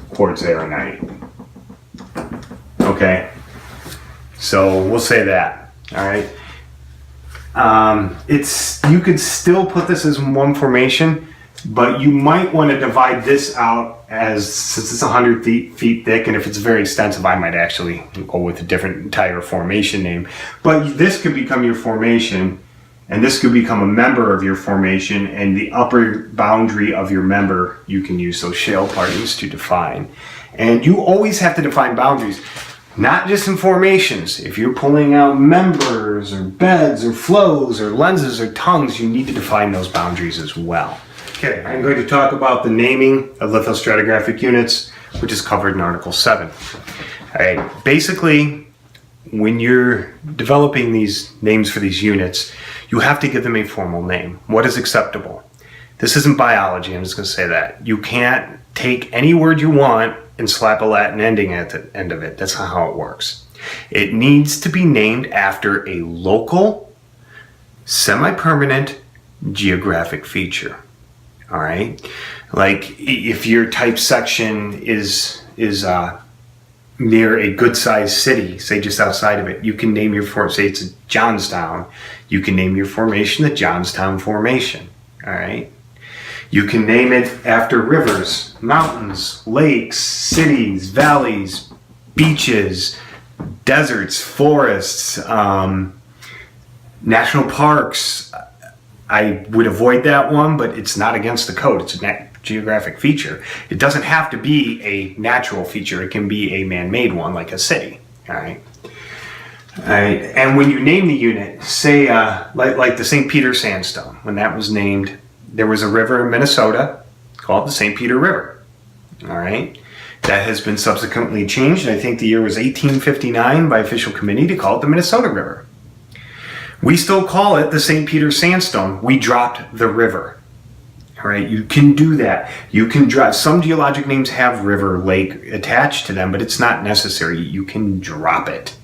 quartz-arenite. Okay, so we'll say that. All right. You could still put this as one formation, but you might want to divide this out as, since it's 100 feet thick, and if it's very extensive, I might actually go with a different entire formation name. But this could become your formation, and this could become a member of your formation, and the upper boundary of your member, you can use those shale partings to define. And you always have to define boundaries, not just in formations. If you're pulling out members or beds or flows or lenses or tongues, you need to define those boundaries as well. Okay, I'm going to talk about the naming of lithostratigraphic units, which is covered in Article 7. All right, basically, when you're developing these names for these units, you have to give them a formal name. What is acceptable? This isn't biology, I'm just going to say that. You can't take any word you want and slap a Latin ending at the end of it. That's not how it works. It needs to be named after a local, semi-permanent geographic feature. All right, like if your type section is near a good-sized city, say just outside of it, you can name your say it's Johnstown. You can name your formation the Johnstown Formation. All right, you can name it after rivers, mountains, lakes, cities, valleys, beaches, deserts, forests, national parks. I would avoid that one, but it's not against the code. It's a geographic feature. It doesn't have to be a natural feature. It can be a man-made one, like a city. All right. All right. And when you name the unit, say like the St. Peter Sandstone, when that was named, there was a river in Minnesota called the St. Peter River. All right. That has been subsequently changed. I think the year was 1859 by official committee to call it the Minnesota River. We still call it the St. Peter Sandstone. We dropped the river. All right, you can do that. You can drop, some geologic names have river, lake attached to them, but it's not necessary. You can drop it.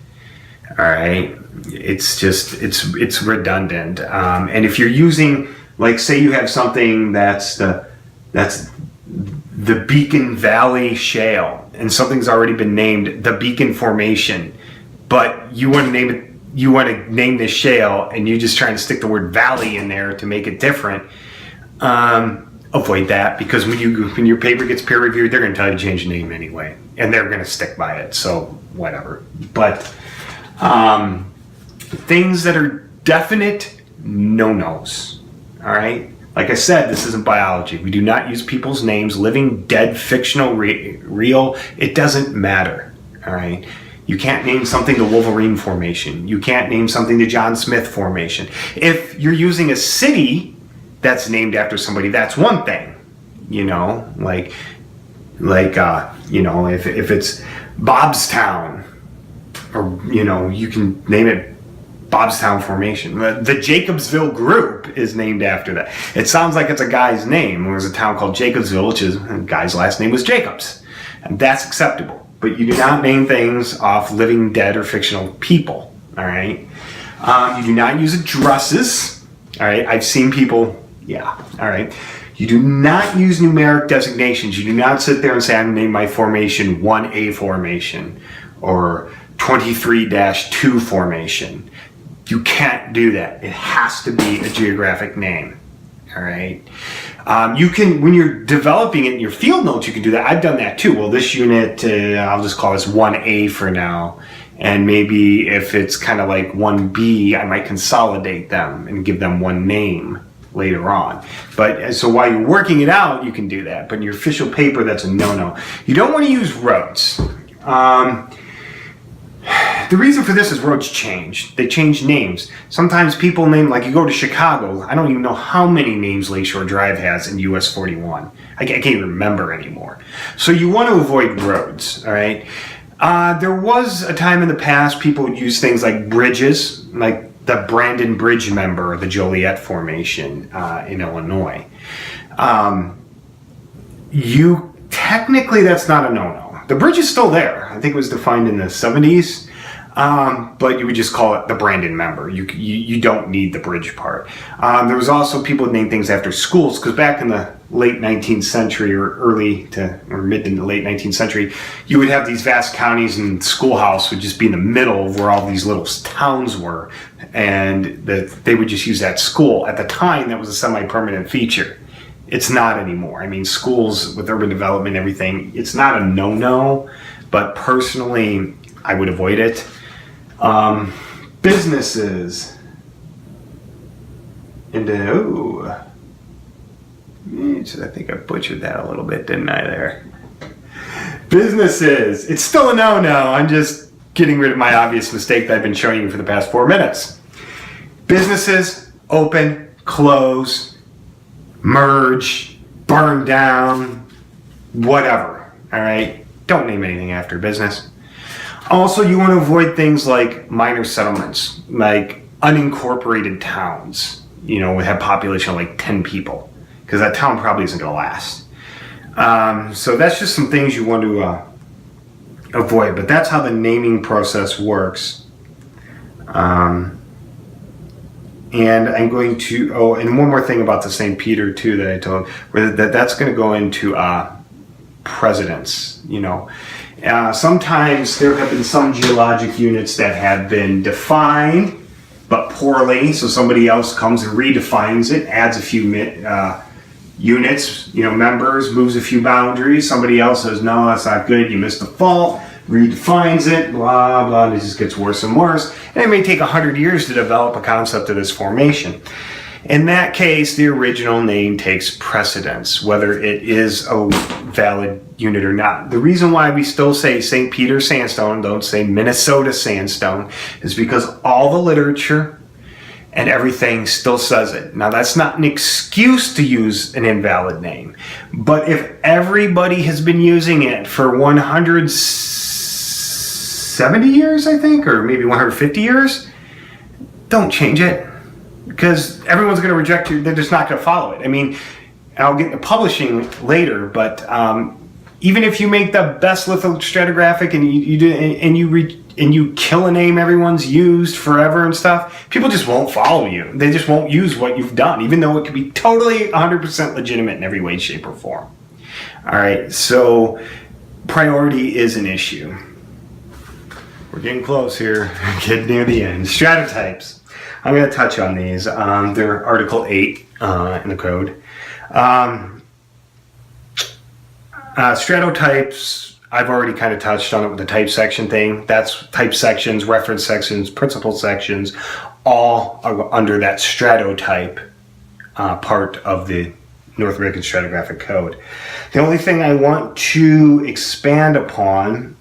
All right, it's just, it's redundant. And if you're using, like say you have something that's the Beacon Valley Shale, and something's already been named the Beacon Formation, but you want to name it, you want to name this shale and you're just trying to stick the word valley in there to make it different, avoid that, because when your paper gets peer reviewed, they're going to tell you to change the name anyway, and they're going to stick by it, so whatever. But things that are definite no-nos, all right? Like I said, this isn't biology. We do not use people's names, living, dead, fictional, real. It doesn't matter, all right? You can't name something the Wolverine Formation. You can't name something the John Smith Formation. If you're using a city that's named after somebody, that's one thing. You know, like you know, if it's Bobstown, or you know, you can name it Bobstown Formation. The Jacobsville Group is named after that. It sounds like it's a guy's name. There was a town called Jacobsville, which is the guy's last name was Jacobs, and that's acceptable. But you do not name things off living, dead, or fictional people, all right? You do not use addresses, all right? I've seen people, yeah, all right? You do not use numeric designations. You do not sit there and say, I'm going to name my formation 1A formation or 23-2 formation. You can't do that. It has to be a geographic name, all right? You can, when you're developing it in your field notes, you can do that. I've done that too. Well, this unit, I'll just call this 1A for now. And maybe if it's kind of like 1B, I might consolidate them and give them one name later on. But so while you're working it out, you can do that. But in your official paper, that's a no-no. You don't want to use roads. The reason for this is roads change. They change names. Sometimes people name, like you go to Chicago, I don't even know how many names Lakeshore Drive has in US 41. I can't even remember anymore. So you want to avoid roads, all right? There was a time in the past people would use things like bridges, like the Brandon Bridge member of the Joliet Formation in Illinois. Technically, that's not a no-no. The bridge is still there. I think it was defined in the 70s, but you would just call it the Brandon member. You don't need the bridge part. There was also people would name things after schools, because back in the late 19th century or mid to late 19th century, you would have these vast counties and schoolhouse would just be in the middle of where all these little towns were, and they would just use that school. At the time, that was a semi-permanent feature. It's not anymore. I mean, schools with urban development, everything, it's not a no-no, but personally, I would avoid it. Businesses. I think I butchered that a little bit, didn't I there? Businesses. It's still a no-no. I'm just getting rid of my obvious mistake that I've been showing you for the past 4 minutes. Businesses, open, close, merge, burn down, whatever, all right? Don't name anything after business. Also, you want to avoid things like minor settlements, like unincorporated towns, would have population of like 10 people, because that town probably isn't going to last. So that's just some things you want to avoid, but that's how the naming process works. And I'm going to, and one more thing about the St. Peter too that I told, that's going to go into precedence, Sometimes there have been some geologic units that have been defined, but poorly, so somebody else comes and redefines it, adds a few units, members, moves a few boundaries, somebody else says, no, that's not good, you missed the fault, redefines it, blah, blah, and it just gets worse and worse. And it may take 100 years to develop a concept of this formation. In that case, the original name takes precedence, whether it is a valid unit or not. The reason why we still say St. Peter sandstone, don't say Minnesota sandstone, is because all the literature and everything still says it. Now, that's not an excuse to use an invalid name, but if everybody has been using it for 170 years, I think, or maybe 150 years, don't change it, because everyone's going to reject you. They're just not going to follow it. I mean, I'll get into publishing later, but even if you make the best lithostratigraphic and you kill a name everyone's used forever and stuff, people just won't follow you. They just won't use what you've done, even though it could be totally 100% legitimate in every way, shape, or form. All right, so priority is an issue. We're getting close here, getting near the end. Stratotypes. I'm going to touch on these. They're Article 8 in the code. Stratotypes, I've already kind of touched on it with the type section thing. That's type sections, reference sections, principal sections, all are under that stratotype part of the North American Stratigraphic Code. The only thing I want to expand upon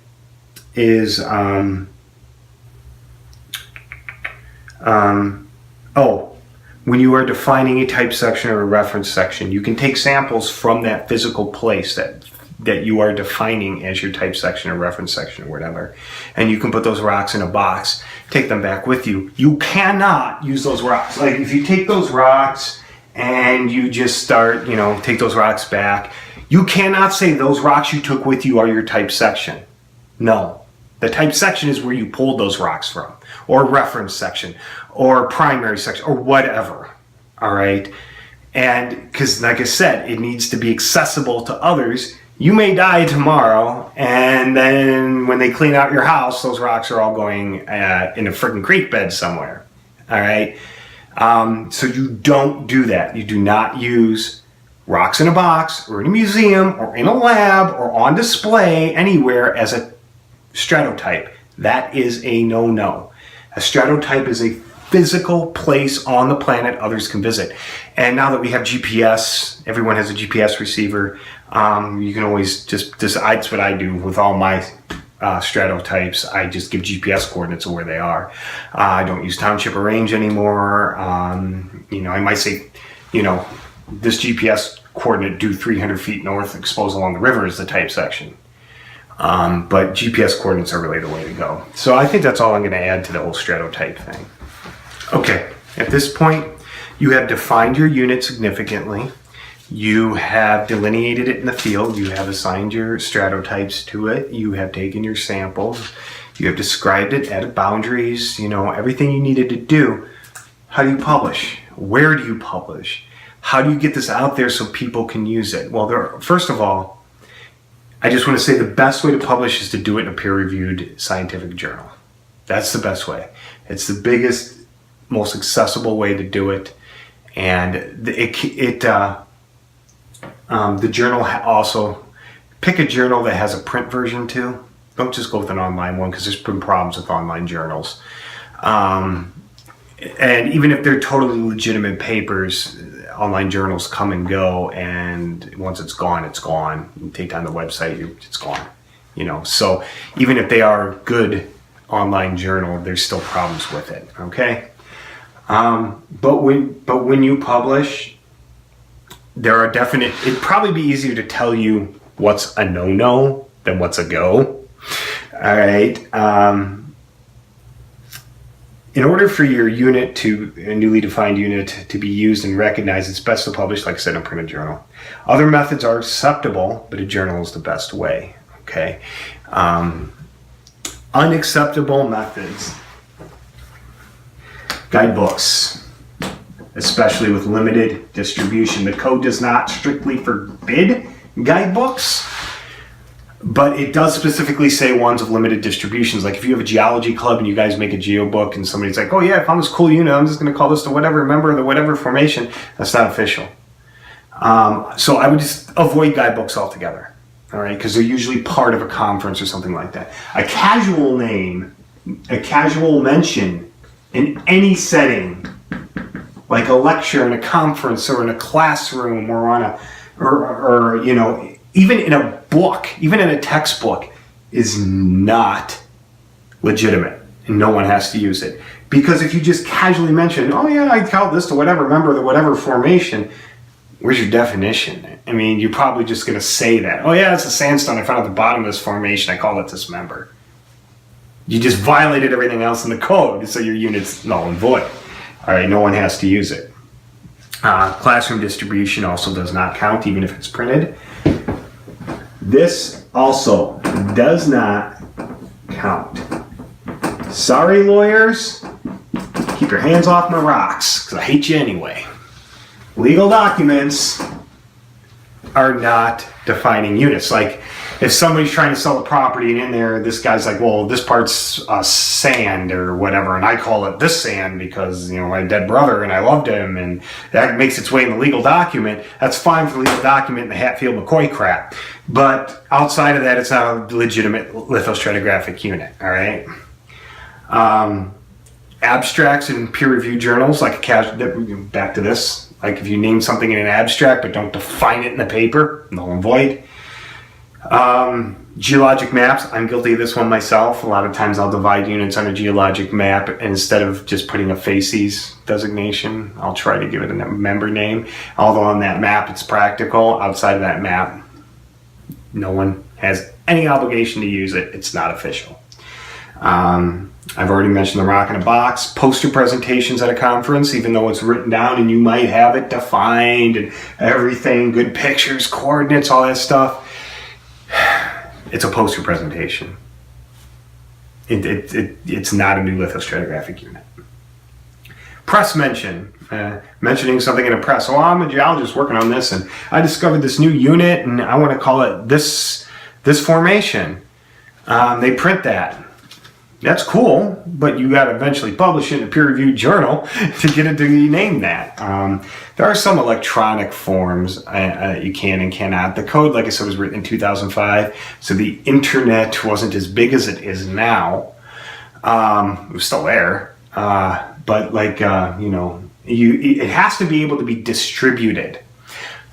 is when you are defining a type section or a reference section, you can take samples from that physical place that you are defining as your type section or reference section or whatever, and you can put those rocks in a box, take them back with you. You cannot use those rocks. Like if you take those rocks and you just start, take those rocks back, you cannot say those rocks you took with you are your type section. No. The type section is where you pulled those rocks from, or reference section, or primary section, or whatever, all right? And because, like I said, it needs to be accessible to others. You may die tomorrow, and then when they clean out your house, those rocks are all going in a freaking creek bed somewhere, all right? So you don't do that. You do not use rocks in a box, or in a museum, or in a lab, or on display anywhere as a stratotype. That is a no-no. A stratotype is a physical place on the planet others can visit. And now that we have GPS, everyone has a GPS receiver, you can always just that's what I do with all my stratotypes. I just give GPS coordinates of where they are. I don't use township or range anymore. You know, I might say, you know, this GPS coordinate due 300 feet north, exposed along the river is the type section. But GPS coordinates are really the way to go. So I think that's all I'm going to add to the whole stratotype thing. Okay, at this point, you have defined your unit significantly. You have delineated it in the field. You have assigned your stratotypes to it. You have taken your samples. You have described it, added boundaries, you know, everything you needed to do. How do you publish? Where do you publish? How do you get this out there so people can use it? Well, first of all, I just want to say the best way to publish is to do it in a peer-reviewed scientific journal. That's the best way. It's the biggest, most accessible way to do it. And the journal also, pick a journal that has a print version too. Don't just go with an online one, because there's been problems with online journals. And even if they're totally legitimate papers, online journals come and go, and once it's gone, it's gone. You take down the website, it's gone. You know, so even if they are good online journal, there's still problems with it. Okay, but when you publish, there are definite. It'd probably be easier to tell you what's a no-no than what's a go. All right. In order for your unit a newly defined unit to be used and recognized, it's best to publish, like I said, in a printed journal. Other methods are acceptable, but a journal is the best way. Okay. Unacceptable methods. Guidebooks, especially with limited distribution. The code does not strictly forbid guidebooks, but it does specifically say ones of limited distributions. Like if you have a geology club and you guys make a geo book and somebody's like, oh yeah, I found this cool unit, I'm just going to call this the whatever member of the whatever formation, that's not official. So I would just avoid guidebooks altogether, all right, because they're usually part of a conference or something like that. A casual name, a casual mention in any setting, like a lecture in a conference or in a classroom or on a, or you know, even in a book, even in a textbook, is not legitimate, and no one has to use it. Because if you just casually mention, oh yeah, I called this to whatever member of the whatever formation, where's your definition? I mean, you're probably just going to say that. Oh yeah, it's a sandstone I found at the bottom of this formation, I call it this member. You just violated everything else in the code, so your unit's null and void. All right, no one has to use it. Classroom distribution also does not count, even if it's printed. This also does not count. Sorry, lawyers. Keep your hands off my rocks, because I hate you anyway. Legal documents are not defining units. Like, if somebody's trying to sell a property and in there, this guy's like, well, this part's sand or whatever, and I call it this sand because, you know, my dead brother and I loved him, and that makes its way in the legal document. That's fine for the legal document in the Hatfield McCoy crap. But outside of that, it's not a legitimate lithostratigraphic unit, all right? Abstracts in peer-reviewed journals, like back to this, like if you name something in an abstract but don't define it in the paper, null and void. Geologic maps, I'm guilty of this one myself. A lot of times I'll divide units on a geologic map, and instead of just putting a facies designation, I'll try to give it a member name. Although on that map it's practical, outside of that map, no one has any obligation to use it. It's not official. I've already mentioned the rock in a box. Poster presentations at a conference, even though it's written down and you might have it defined and everything, good pictures, coordinates, all that stuff. It's a poster presentation. It's not a new lithostratigraphic unit. Press mention. Mentioning something in a press. Oh, I'm a geologist working on this, and I discovered this new unit, and I want to call it this formation. They print that. That's cool, but you got to eventually publish it in a peer-reviewed journal to get it to be named that. There are some electronic forms you can and cannot. The code, like I said, was written in 2005, so the internet wasn't as big as it is now. It was still there, but like you know, it has to be able to be distributed.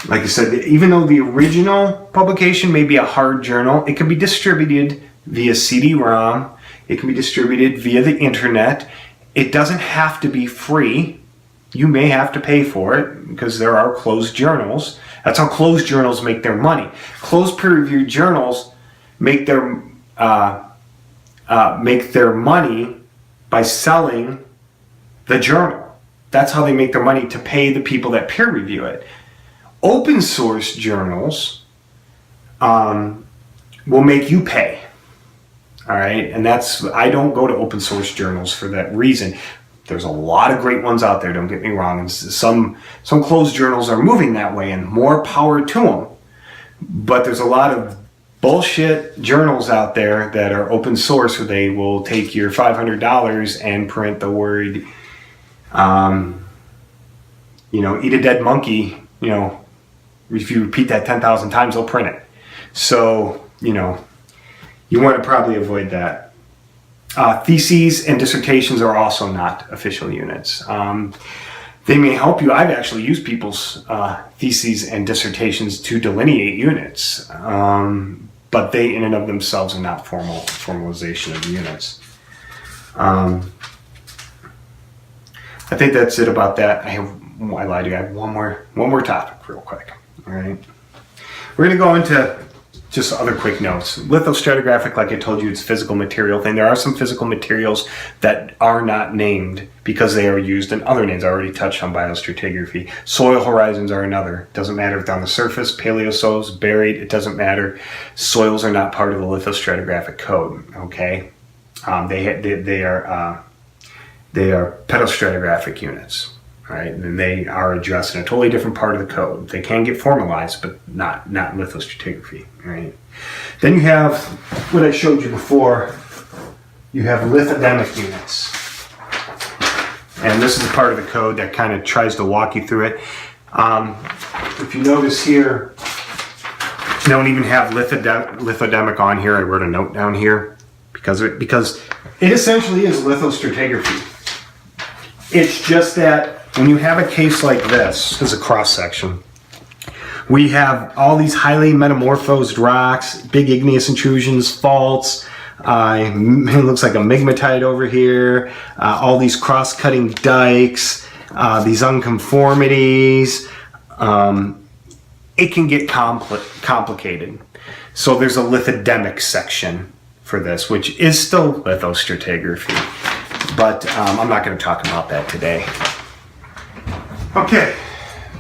Like I said, even though the original publication may be a hard journal, it can be distributed via CD-ROM. It can be distributed via the internet. It doesn't have to be free. You may have to pay for it because there are closed journals. That's how closed journals make their money. Closed peer-reviewed journals make their money by selling the journal. That's how they make their money, to pay the people that peer review it. Open source journals will make you pay. All right, and I don't go to open source journals for that reason. There's a lot of great ones out there, don't get me wrong, and some closed journals are moving that way, and more power to them. But there's a lot of bullshit journals out there that are open source, where they will take your $500 and print the word, eat a dead monkey. If you repeat that 10,000 times, they'll print it. So, you want to probably avoid that. Theses and dissertations are also not official units. They may help you. I've actually used people's theses and dissertations to delineate units, but they in and of themselves are not formalization of units. I think that's it about that. I lied to you. I have one more topic real quick. All right. We're going to go into just other quick notes. Lithostratigraphic, like I told you, it's a physical material thing. There are some physical materials that are not named because they are used in other names. I already touched on biostratigraphy. Soil horizons are another. Doesn't matter if they're on the surface, paleosols, buried, it doesn't matter. Soils are not part of the lithostratigraphic code, okay? They are pedostratigraphic units. Right, and they are addressed in a totally different part of the code. They can get formalized, but not lithostratigraphy. Right. Then you have what I showed you before. You have lithodemic units, and this is a part of the code that kind of tries to walk you through it. If you notice here, I don't even have lithodemic on here. I wrote a note down here because it essentially is lithostratigraphy. It's just that when you have a case like this is a cross section, we have all these highly metamorphosed rocks, big igneous intrusions, faults. It looks like a migmatite over here. All these cross-cutting dikes, these unconformities. It can get complicated. So there's a lithodemic section for this, which is still lithostratigraphy. But I'm not going to talk about that today. Okay,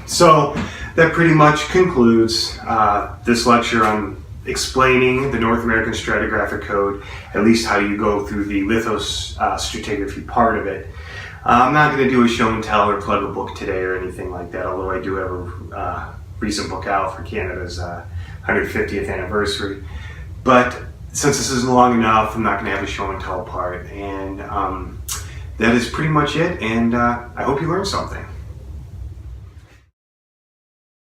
so that pretty much concludes this lecture on explaining the North American Stratigraphic Code, at least how you go through the lithostratigraphy part of it. I'm not going to do a show and tell or plug a book today or anything like that, although I do have a recent book out for Canada's 150th anniversary. But since this isn't long enough, I'm not going to have a show and tell part. And that is pretty much it, and I hope you learned something.